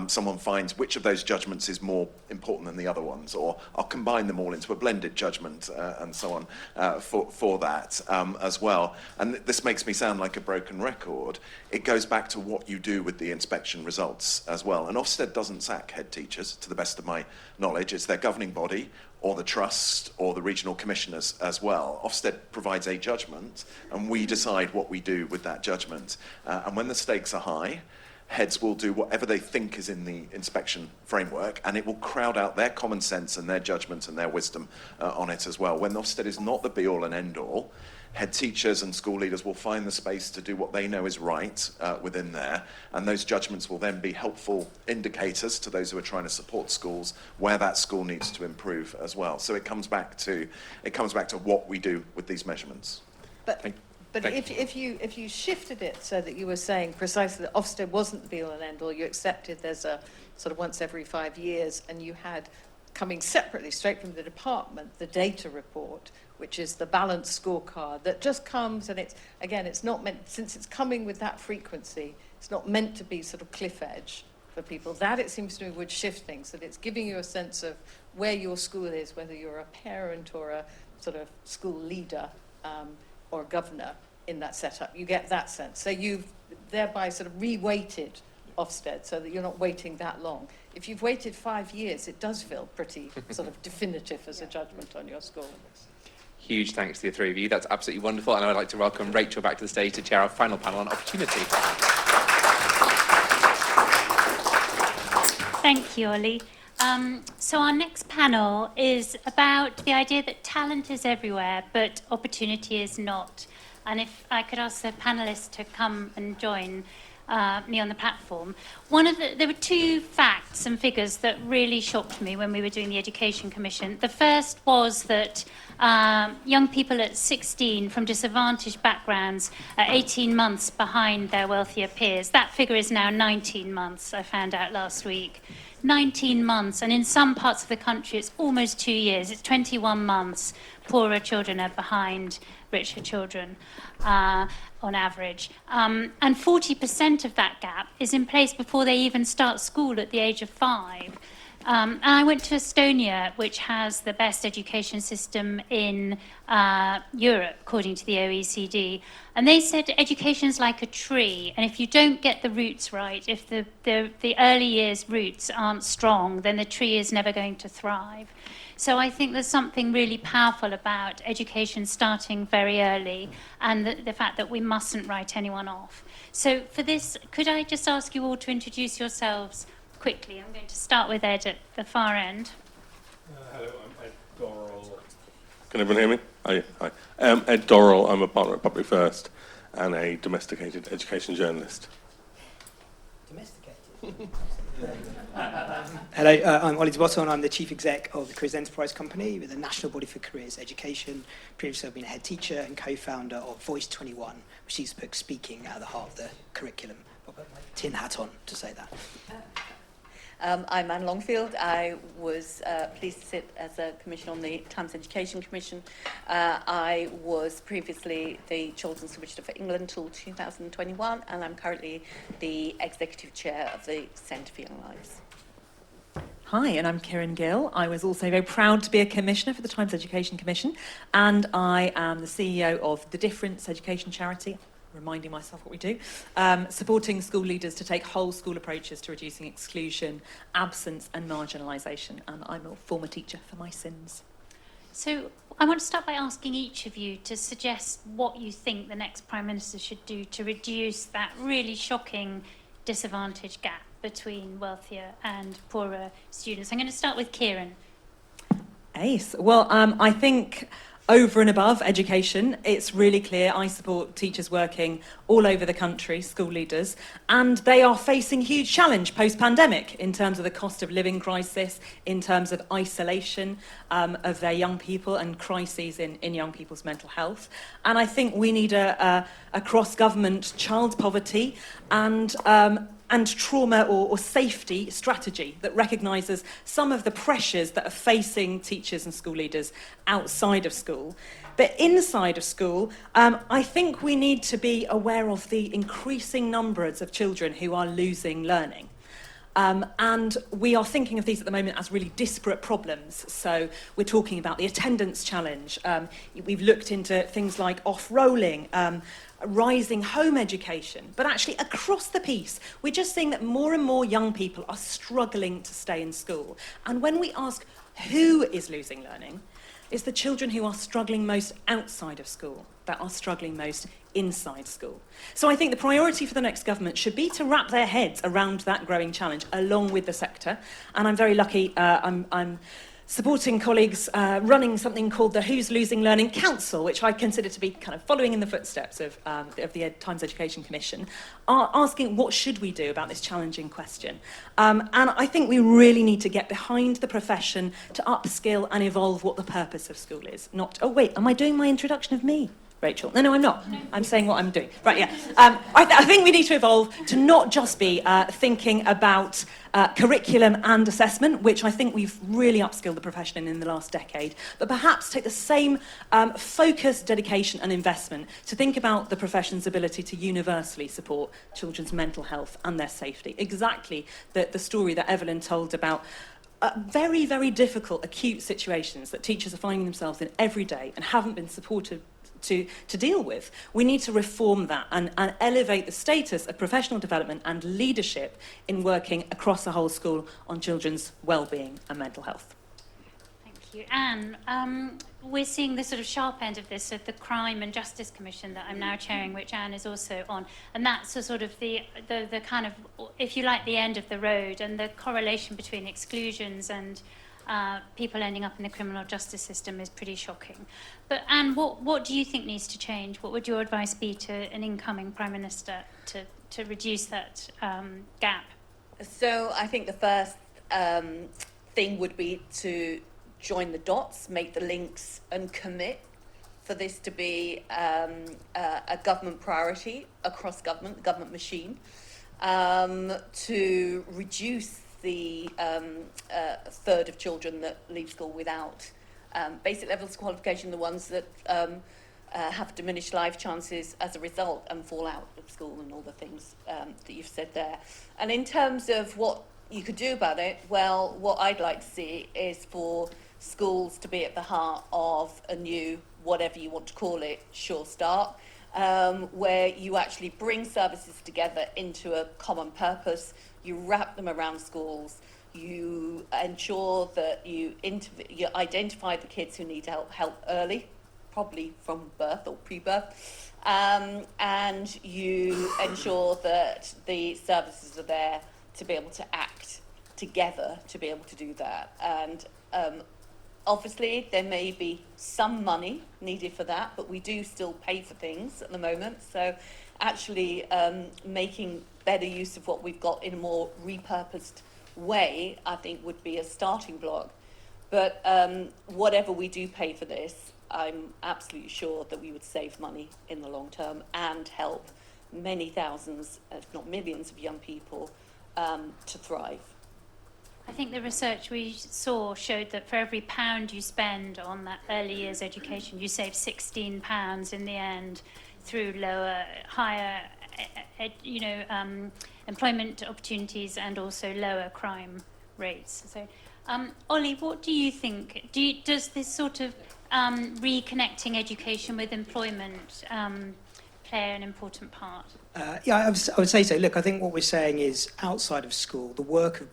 Someone finds which of those judgments is more important than the other ones, or I'll combine them all into a blended judgment and so on for that as well. And this makes me sound like a broken record. It goes back to what you do with the inspection results as well. And Ofsted doesn't sack head teachers, to the best of my knowledge. It's their governing body, or the trust, or the regional commissioners as well. Ofsted provides a judgment, and we decide what we do with that judgment. And when the stakes are high, heads will do whatever they think is in the inspection framework, and it will crowd out their common sense and their judgment and their wisdom on it as well. When Ofsted is not the be-all and end-all, head teachers and school leaders will find the space to do what they know is right within there, and those judgments will then be helpful indicators to those who are trying to support schools where that school needs to improve as well. So it comes back to what we do with these measurements. But if you shifted it so that you were saying precisely that Ofsted wasn't the be-all and end-all, you accepted there's a sort of once every 5 years, and you had coming separately straight from the department the data report, which is the balanced scorecard that just comes, and it's not meant, since it's coming with that frequency, it's not meant to be sort of cliff edge for people. That, it seems to me, would shift things, that it's giving you a sense of where your school is, whether you're a parent or a sort of school leader or a governor in that setup. You get that sense. So you've thereby sort of re-weighted Ofsted so that you're not waiting that long. If you've waited 5 years, it does feel pretty sort of definitive as a judgment on your school. Huge thanks to the 3 of you. That's absolutely wonderful. And I'd like to welcome Rachel back to the stage to chair our final panel on opportunity. Thank you, Olly. So our next panel is about the idea that talent is everywhere, but opportunity is not. And if I could ask the panellists to come and join me on the platform. There were 2 facts and figures that really shocked me when we were doing the Education Commission. The first was that young people at 16 from disadvantaged backgrounds are 18 months behind their wealthier peers. That figure is now 19 months, I found out last week. 19 months, and in some parts of the country it's almost 2 years. It's 21 months. Poorer children are behind richer children on average. And 40% of that gap is in place before they even start school at the age of 5. And I went to Estonia, which has the best education system in Europe, according to the OECD. And they said education's like a tree, and if you don't get the roots right, if the early years roots aren't strong, then the tree is never going to thrive. So I think there's something really powerful about education starting very early, and the fact that we mustn't write anyone off. So for this, could I just ask you all to introduce yourselves quickly? I'm going to start with Ed at the far end. Hello, I'm Ed Dorrell. Can everyone hear me? Hi. Ed Dorrell, I'm a partner at Public First and a domesticated education journalist. Domesticated? Hello, I'm Olly Newton. I'm the Chief Exec of the Careers Enterprise Company with the National Body for Careers Education. Previously I've been a head teacher and co-founder of Voice 21, which is speaking at the heart of the curriculum. I'll put my tin hat on to say that. I'm Anne Longfield. I was pleased to sit as a commissioner on the Times Education Commission. I was previously the Children's Commissioner for England till 2021, and I'm currently the Executive Chair of the Centre for Young Lives. Hi, and I'm Kieran Gill. I was also very proud to be a commissioner for the Times Education Commission, and I am the CEO of The Difference Education Charity, reminding myself what we do, supporting school leaders to take whole school approaches to reducing exclusion, absence and marginalisation. And I'm a former teacher for my sins. So I want to start by asking each of you to suggest what you think the next Prime Minister should do to reduce that really shocking disadvantage gap between wealthier and poorer students. I'm going to start with Kieran. Ace. Well, I think over and above education, it's really clear I support teachers working all over the country, school leaders, and they are facing huge challenge post-pandemic in terms of the cost of living crisis, in terms of isolation of their young people and crises in young people's mental health. And I think we need a cross-government child poverty and trauma or safety strategy that recognises some of the pressures that are facing teachers and school leaders outside of school. But inside of school, I think we need to be aware of the increasing numbers of children who are losing learning. And we are thinking of these at the moment as really disparate problems. So we're talking about the attendance challenge. We've looked into things like off-rolling, rising home education. But actually, across the piece, we're just seeing that more and more young people are struggling to stay in school. And when we ask who is losing learning, it's the children who are struggling most outside of school that are struggling most inside school. So I think the priority for the next government should be to wrap their heads around that growing challenge along with the sector. And I'm very lucky, I'm supporting colleagues running something called the Who's Losing Learning Council, which I consider to be kind of following in the footsteps of the Times Education Commission, asking what should we do about this challenging question. And I think we really need to get behind the profession to upskill and evolve what the purpose of school is. Not, oh wait, am I doing my introduction of me? Rachel. No, I'm not. I'm saying what I'm doing. Right, yeah. I think we need to evolve to not just be thinking about curriculum and assessment, which I think we've really upskilled the profession in the last decade, but perhaps take the same focus, dedication and investment to think about the profession's ability to universally support children's mental health and their safety. Exactly the story that Evelyn told about very, very difficult acute situations that teachers are finding themselves in every day and haven't been supported to deal with. We need to reform that and elevate the status of professional development and leadership in working across the whole school on children's well-being and mental health. Thank you. Anne, we're seeing the sort of sharp end of this, of the Crime and Justice Commission that I'm now chairing, which Anne is also on. And that's a sort of the kind of, if you like, the end of the road, and the correlation between exclusions and people ending up in the criminal justice system is pretty shocking. But Anne, what do you think needs to change? What would your advice be to an incoming Prime Minister to reduce that gap? So I think the first thing would be to join the dots, make the links and commit for this to be a government priority across government, the government machine, to reduce the third of children that leave school without basic levels of qualification, the ones that have diminished life chances as a result and fall out of school and all the things that you've said there. And in terms of what you could do about it? Well, what I'd like to see is for schools to be at the heart of a new, whatever you want to call it, Sure Start, where you actually bring services together into a common purpose, you wrap them around schools, you ensure that you identify the kids who need help early, probably from birth or pre-birth, and you ensure that the services are there to be able to act together to be able to do that. And obviously there may be some money needed for that, but we do still pay for things at the moment. So actually making better use of what we've got in a more repurposed way, I think would be a starting block. But whatever we do pay for this, I'm absolutely sure that we would save money in the long term and help many thousands, if not millions, of young people to thrive. I think the research we saw showed that for every £1 you spend on that early years education, you save £16 in the end through higher employment opportunities and also lower crime rates. So, Olly, what do you think? Does this sort of reconnecting education with employment play an important part? I would say so. Look, I think what we're saying is outside of school, the work of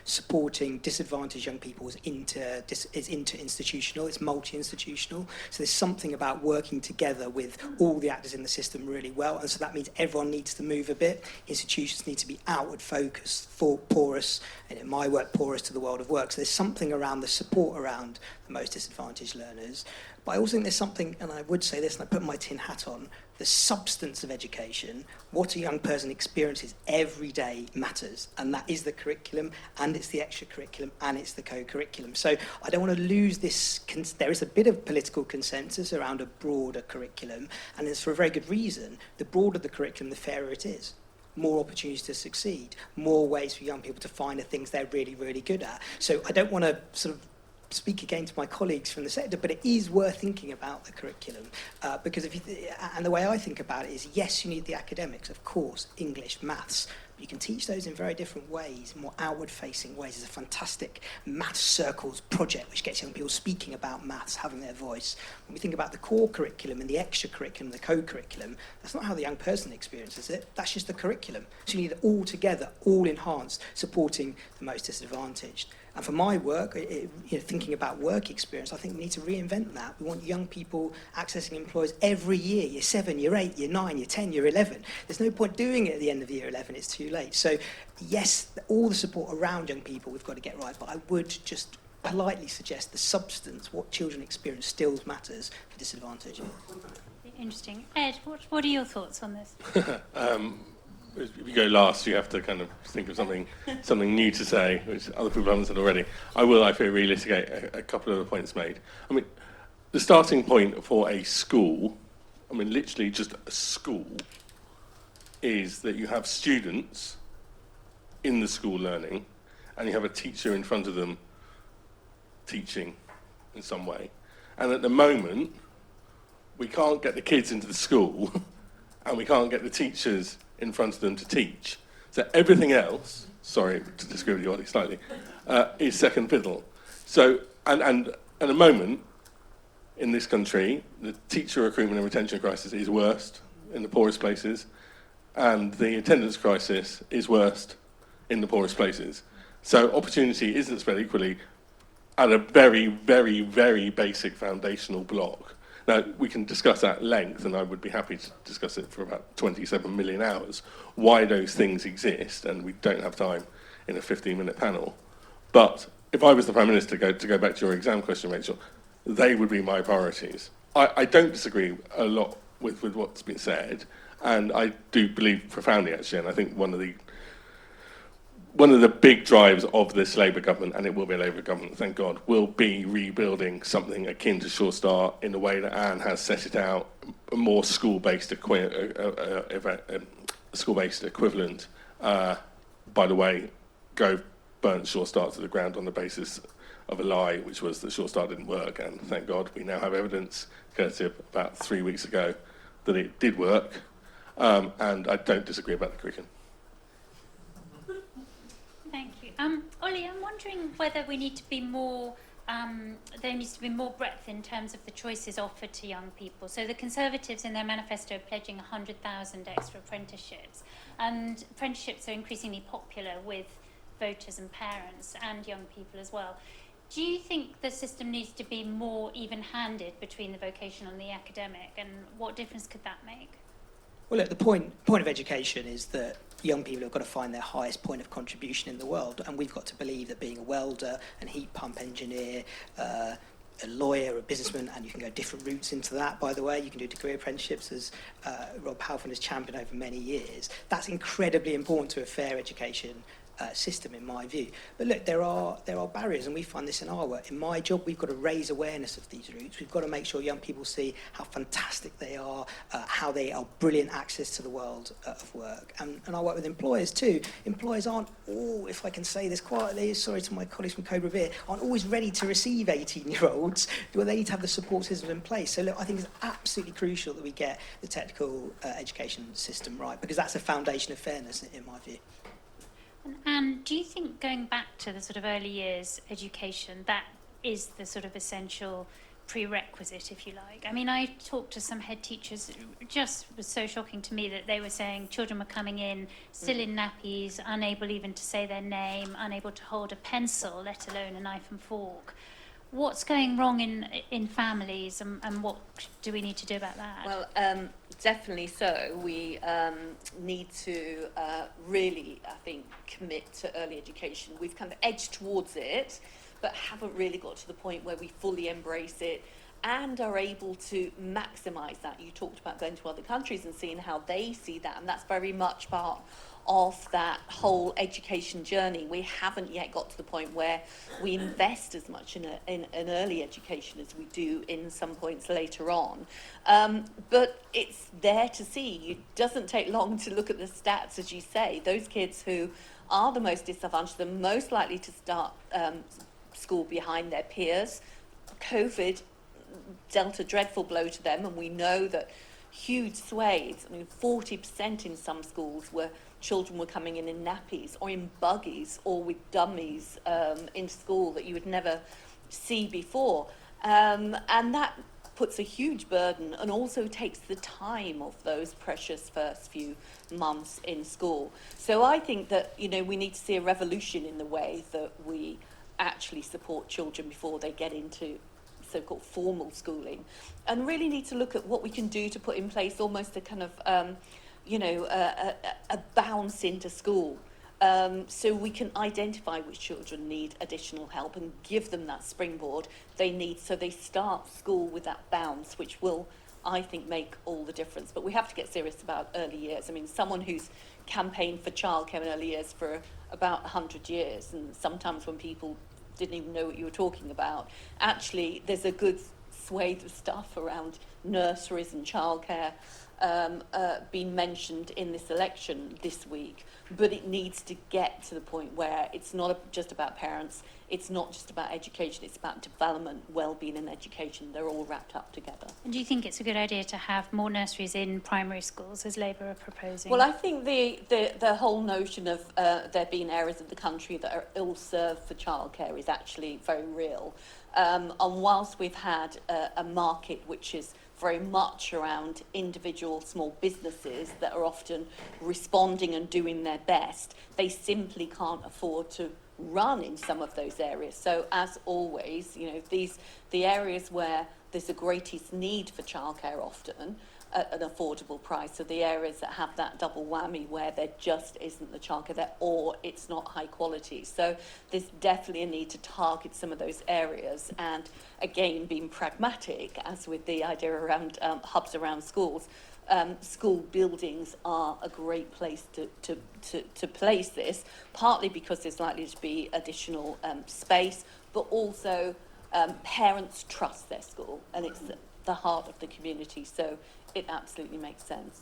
supporting disadvantaged young people is inter-institutional, it's multi-institutional. So there's something about working together with all the actors in the system really well. And so that means everyone needs to move a bit. Institutions need to be outward focused, porous, and in my work, porous to the world of work. So there's something around the support around the most disadvantaged learners. But I also think there's something, and I would say this, and I put my tin hat on, the substance of education, what a young person experiences every day matters. And that is the curriculum, and it's the extracurriculum, and it's the co-curriculum. So I don't want to lose this. There is a bit of political consensus around a broader curriculum, and it's for a very good reason. The broader the curriculum, the fairer it is. More opportunities to succeed, more ways for young people to find the things they're really, really good at. So I don't want to sort of speak against my colleagues from the sector, but it is worth thinking about the curriculum because and the way I think about it is, yes, you need the academics, of course, English, maths, but you can teach those in very different ways, more outward-facing ways. There's a fantastic maths circles project which gets young people speaking about maths, having their voice. When we think about the core curriculum and the extra-curriculum, the co-curriculum, that's not how the young person experiences it, that's just the curriculum. So you need it all together, all enhanced, supporting the most disadvantaged. And for my work, thinking about work experience, I think we need to reinvent that. We want young people accessing employers every year, year 7, year 8, year 9, year 10, year 11. There's no point doing it at the end of year 11, it's too late. So yes, all the support around young people we've got to get right, but I would just politely suggest the substance, what children experience, still matters for disadvantage. Interesting. Ed, what are your thoughts on this? If you go last, you have to kind of think of something new to say, which other people haven't said already. I feel, relitigate a couple of the points made. I mean, the starting point for a school, I mean, literally just a school, is that you have students in the school learning, and you have a teacher in front of them teaching in some way. And at the moment, we can't get the kids into the school, and we can't get the teachers in front of them to teach. So everything else, sorry to disagree with you, Olly, slightly, is second fiddle. So, and at the moment, in this country, the teacher recruitment and retention crisis is worst in the poorest places, and the attendance crisis is worst in the poorest places. So opportunity isn't spread equally at a very, very, very basic foundational block. Now, we can discuss at length, and I would be happy to discuss it for about 27 million hours, why those things exist, and we don't have time in a 15-minute panel. But if I was the Prime Minister, to go back to your exam question, Rachel, they would be my priorities. I don't disagree a lot with what's been said, and I do believe profoundly, actually, and I think one of the big drives of this Labour government, and it will be a Labour government, thank God, will be rebuilding something akin to Sure Start in the way that Anne has set it out, a more school-based equivalent. By the way, Gove burnt Sure Start to the ground on the basis of a lie, which was that Sure Start didn't work, and thank God we now have evidence, courtesy of about 3 weeks ago, that it did work, and I don't disagree about the curriculum. Thank you. Olly, I'm wondering whether we need to be more, there needs to be more breadth in terms of the choices offered to young people. So the Conservatives in their manifesto are pledging 100,000 extra apprenticeships, and apprenticeships are increasingly popular with voters and parents and young people as well. Do you think the system needs to be more even-handed between the vocational and the academic, and what difference could that make? Well, look, the point of education is that young people have got to find their highest point of contribution in the world, and we've got to believe that being a welder, a heat pump engineer, a lawyer, a businessman, and you can go different routes into that, by the way. You can do degree apprenticeships, as Rob Halfon has championed over many years. That's incredibly important to a fair education system, in my view. But look, there are barriers, and we find this in our work. In my job, we've got to raise awareness of these routes. We've got to make sure young people see how fantastic they are, how they are brilliant access to the world of work. And I work with employers too. Employers aren't all, if I can say this quietly, sorry to my colleagues from Cobra Beer, aren't always ready to receive 18-year-olds. Well, they need to have the support system in place. So look, I think it's absolutely crucial that we get the technical education system right, because that's a foundation of fairness, in my view. And do you think going back to the sort of early years education, that is the sort of essential prerequisite, if you like? I mean, I talked to some head teachers, it just was so shocking to me that they were saying children were coming in still in nappies, unable even to say their name, unable to hold a pencil, let alone a knife and fork. What's going wrong in families, and what do we need to do about that? Well, definitely so. We need to really, I think, commit to early education. We've kind of edged towards it, but haven't really got to the point where we fully embrace it and are able to maximise that. You talked about going to other countries and seeing how they see that, and that's very much part of that whole education journey. We haven't yet got to the point where we invest as much in early education as we do in some points later on. But it's there to see. It doesn't take long to look at the stats, as you say. Those kids who are the most disadvantaged, the most likely to start school behind their peers. COVID dealt a dreadful blow to them, and we know that huge swathes, I mean 40% in some schools, where children were coming in nappies or in buggies or with dummies in school that you would never see before. And that puts a huge burden and also takes the time of those precious first few months in school. So I think that, you know, we need to see a revolution in the way that we actually support children before they get into so-called formal schooling, and really need to look at what we can do to put in place almost a kind of, a bounce into school, so we can identify which children need additional help and give them that springboard they need so they start school with that bounce, which will, I think, make all the difference. But we have to get serious about early years. I mean, someone who's campaigned for childcare in early years for about 100 years, and sometimes when people didn't even know what you were talking about, actually there's a good swathe of stuff around nurseries and childcare being mentioned in this election this week, but it needs to get to the point where it's not just about parents, it's not just about education, it's about development, well-being and education. They're all wrapped up together. And do you think it's a good idea to have more nurseries in primary schools, as Labour are proposing? Well, I think the whole notion of there being areas of the country that are ill-served for childcare is actually very real. And whilst we've had a market which is very much around individual small businesses that are often responding and doing their best, they simply can't afford to run in some of those areas. So as always, you know, the areas where there's the greatest need for childcare often at an affordable price are the areas that have that double whammy where there just isn't the childcare there, or it's not high quality. So there's definitely a need to target some of those areas, and again, being pragmatic, as with the idea around hubs around schools. School buildings are a great place to place this, partly because there's likely to be additional space, but also parents trust their school, and it's the heart of the community, so it absolutely makes sense.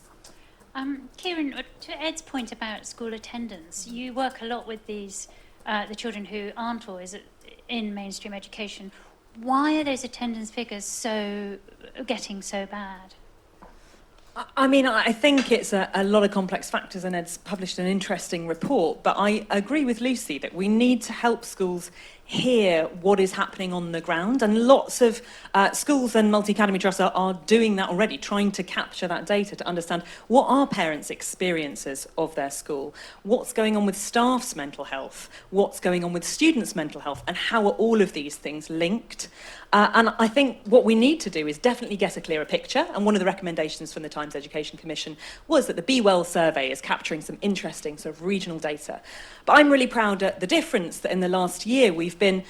Kieran, to Ed's point about school attendance, you work a lot with these the children who aren't always in mainstream education. Why are those attendance figures getting so bad? I mean, I think it's a lot of complex factors, and Ed's published an interesting report, but I agree with Lucy that we need to help schools hear what is happening on the ground, and lots of schools and multi-academy trusts are doing that already, trying to capture that data to understand what are parents' experiences of their school, what's going on with staff's mental health, what's going on with students' mental health, and how are all of these things linked. And I think what we need to do is definitely get a clearer picture, and one of the recommendations from the Times Education Commission was that the Be Well survey is capturing some interesting sort of regional data. But I'm really proud at the difference that in the last year we've been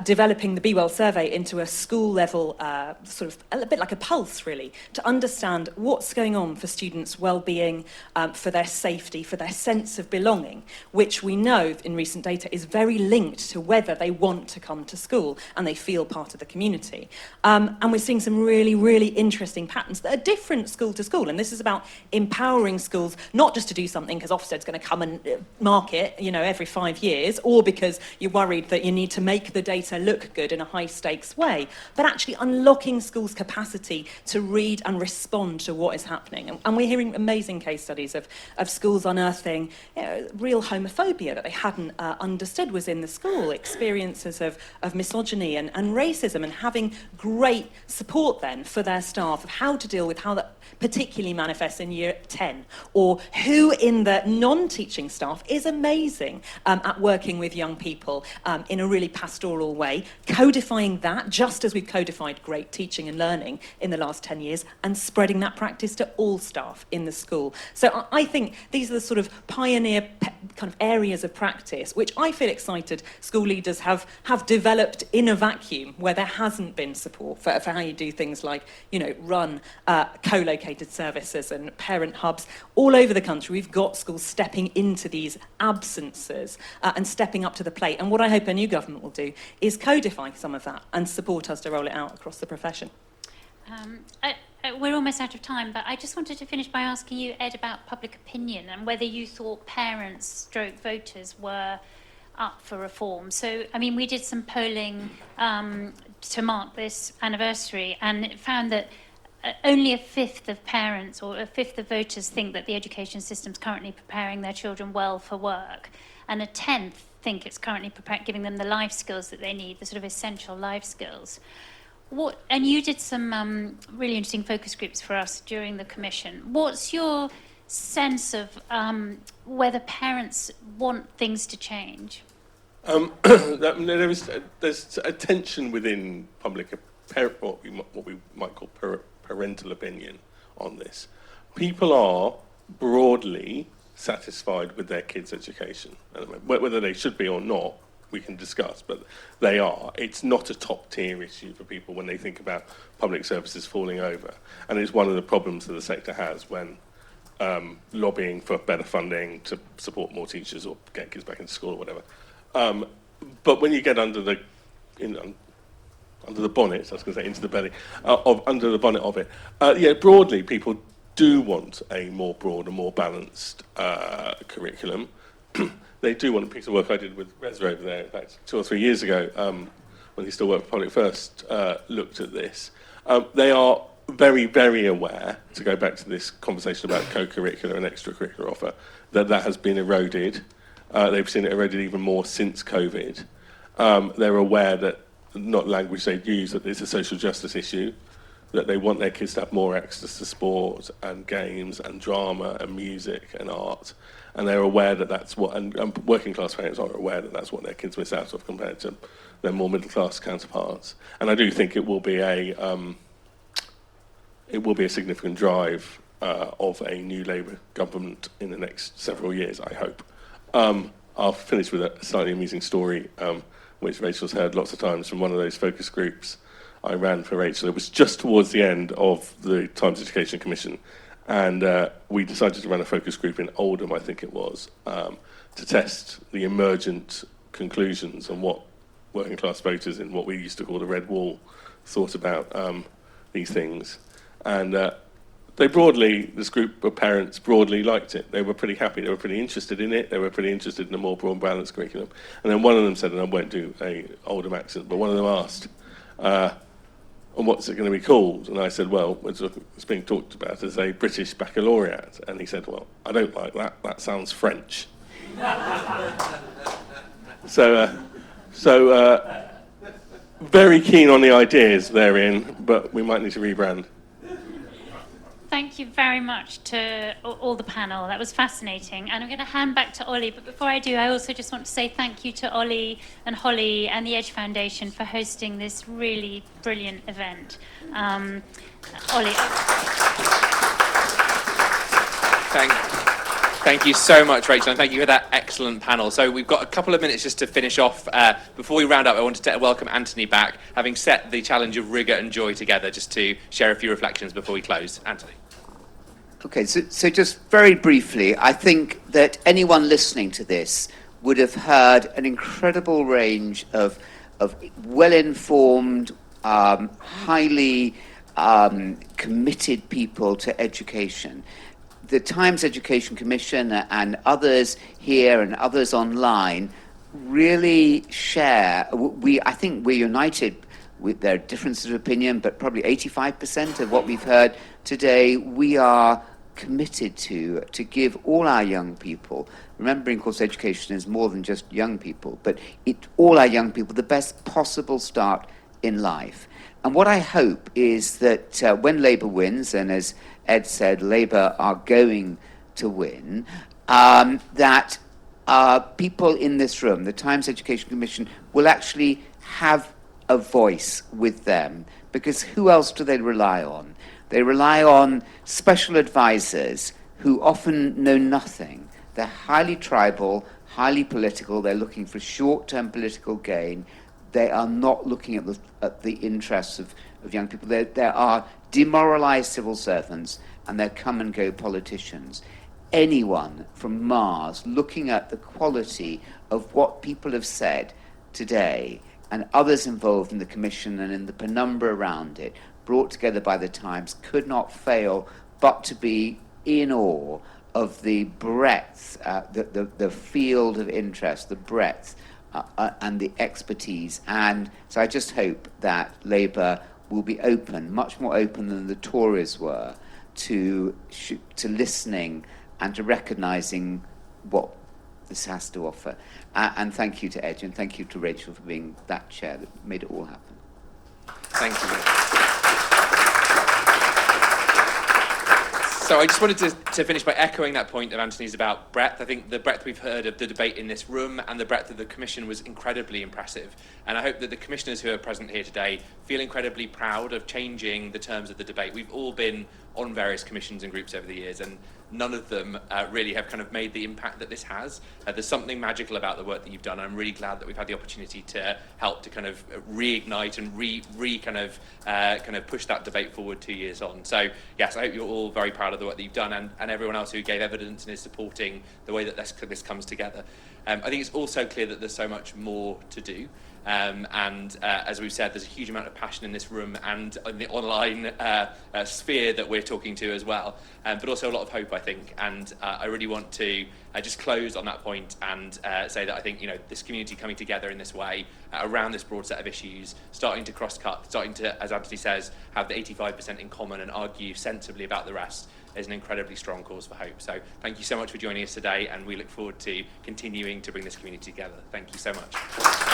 developing the Be Well survey into a school level, sort of a bit like a pulse really, to understand what's going on for students' well-being, for their safety, for their sense of belonging, which we know in recent data is very linked to whether they want to come to school and they feel part of the community. And we're seeing some really, really interesting patterns that are different school to school. And this is about empowering schools, not just to do something because Ofsted's going to come and mark it, you know, every 5 years, or because you're worried that you need to make the data look good in a high-stakes way, but actually unlocking schools' capacity to read and respond to what is happening. And we're hearing amazing case studies of schools unearthing, you know, real homophobia that they hadn't understood was in the school, experiences of misogyny and racism, and having great support then for their staff of how to deal with how that particularly manifests in year 10, or who in the non-teaching staff is amazing at working with young people in a really pastoral way, codifying that just as we've codified great teaching and learning in the last 10 years, and spreading that practice to all staff in the school. So I think these are the sort of pioneer kind of areas of practice which I feel excited school leaders have developed in a vacuum where there hasn't been support for how you do things like, you know, run co-located services and parent hubs all over the country. We've got schools stepping into these absences and stepping up to the plate. And what I hope a new government will do is codify some of that and support us to roll it out across the profession. We're almost out of time, but I just wanted to finish by asking you, Ed, about public opinion and whether you thought parents stroke voters were up for reform. So, I mean, we did some polling to mark this anniversary, and it found that only a fifth of parents or a fifth of voters think that the education system's currently preparing their children well for work, and a tenth think it's currently giving them the life skills that they need, the sort of essential life skills. And you did some really interesting focus groups for us during the commission. What's your sense of whether parents want things to change? There's a tension within public, what we might call parental opinion on this. People are broadly satisfied with their kids' education. Whether they should be or not, we can discuss, but they are. It's not a top-tier issue for people when they think about public services falling over. And it's one of the problems that the sector has when lobbying for better funding to support more teachers or get kids back into school or whatever. But when you get under the bonnet, I was going to say into the belly, under the bonnet of it, broadly people do want a more broad and more balanced curriculum. They do want a piece of work I did with Reza over there, in fact, 2 or 3 years ago, when he still worked for Public First, looked at this. They are very, very aware, to go back to this conversation about co-curricular and extracurricular offer, that has been eroded. They've seen it eroded even more since COVID. They're aware that, not language they'd use, that it's a social justice issue, that they want their kids to have more access to sport and games and drama and music and art. And they're aware that that's what, and working class parents are aware that that's what their kids miss out of compared to their more middle class counterparts. And I do think it will be a significant drive of a new Labour government in the next several years, I hope. I'll finish with a slightly amusing story, which Rachel's heard lots of times from one of those focus groups I ran for Rachel. It was just towards the end of the Times Education Commission, and we decided to run a focus group in Oldham, I think it was, to test the emergent conclusions on what working class voters in what we used to call the Red Wall thought about these things. And this group of parents broadly liked it. They were pretty happy. They were pretty interested in it. They were pretty interested in a more broad balanced curriculum. And then one of them said, and I won't do a Oldham accent, but one of them asked, and what's it going to be called? And I said, well, it's being talked about as a British baccalaureate. And he said, well, I don't like that. That sounds French. So very keen on the ideas therein, but we might need to rebrand. Thank you very much to all the panel. That was fascinating. And I'm going to hand back to Olly. But before I do, I also just want to say thank you to Olly and Holly and the Edge Foundation for hosting this really brilliant event. Olly. Thank you so much, Rachel, and thank you for that excellent panel. So we've got a couple of minutes just to finish off. Before we round up, I wanted to welcome Anthony back, having set the challenge of rigour and joy together, just to share a few reflections before we close. Anthony. Okay, so just very briefly, I think that anyone listening to this would have heard an incredible range of well-informed, highly committed people to education. The Times Education Commission and others here and others online really share. I think we're united with their differences of opinion, but probably 85% of what we've heard today, we are committed to give all our young people, remembering, of course, education is more than just young people, but all our young people the best possible start in life. And what I hope is that when Labour wins, and as Ed said, Labour are going to win, that people in this room, the Times Education Commission, will actually have a voice with them, because who else do they rely on? They rely on special advisors who often know nothing. They're highly tribal, highly political. They're looking for short-term political gain. They are not looking at the interests of young people. There are demoralized civil servants, and they're come-and-go politicians. Anyone from Mars looking at the quality of what people have said today, and others involved in the Commission and in the penumbra around it, brought together by the Times, could not fail but to be in awe of the breadth, the field of interest, the breadth and the expertise. And so I just hope that Labour will be open, much more open than the Tories were, to listening and to recognising what this has to offer. And thank you to Edge, and thank you to Rachel for being that chair that made it all happen. Thank you. So I just wanted to finish by echoing that point of Anthony's about breadth. I think the breadth we've heard of the debate in this room and the breadth of the Commission was incredibly impressive. And I hope that the commissioners who are present here today feel incredibly proud of changing the terms of the debate. We've all been on various commissions and groups over the years, and none of them really have kind of made the impact that this has. There's something magical about the work that you've done. I'm really glad that we've had the opportunity to help to kind of reignite and kind of push that debate forward 2 years on. So yes, I hope you're all very proud of the work that you've done, and everyone else who gave evidence and is supporting the way that this comes together. I think it's also clear that there's so much more to do. As we've said, there's a huge amount of passion in this room and in the online sphere that we're talking to as well, but also a lot of hope, I think. And I really want to just close on that point and say that I think, this community coming together in this way around this broad set of issues, starting to cross-cut, starting to, as Anthony says, have the 85% in common and argue sensibly about the rest, is an incredibly strong cause for hope. So thank you so much for joining us today, and we look forward to continuing to bring this community together. Thank you so much.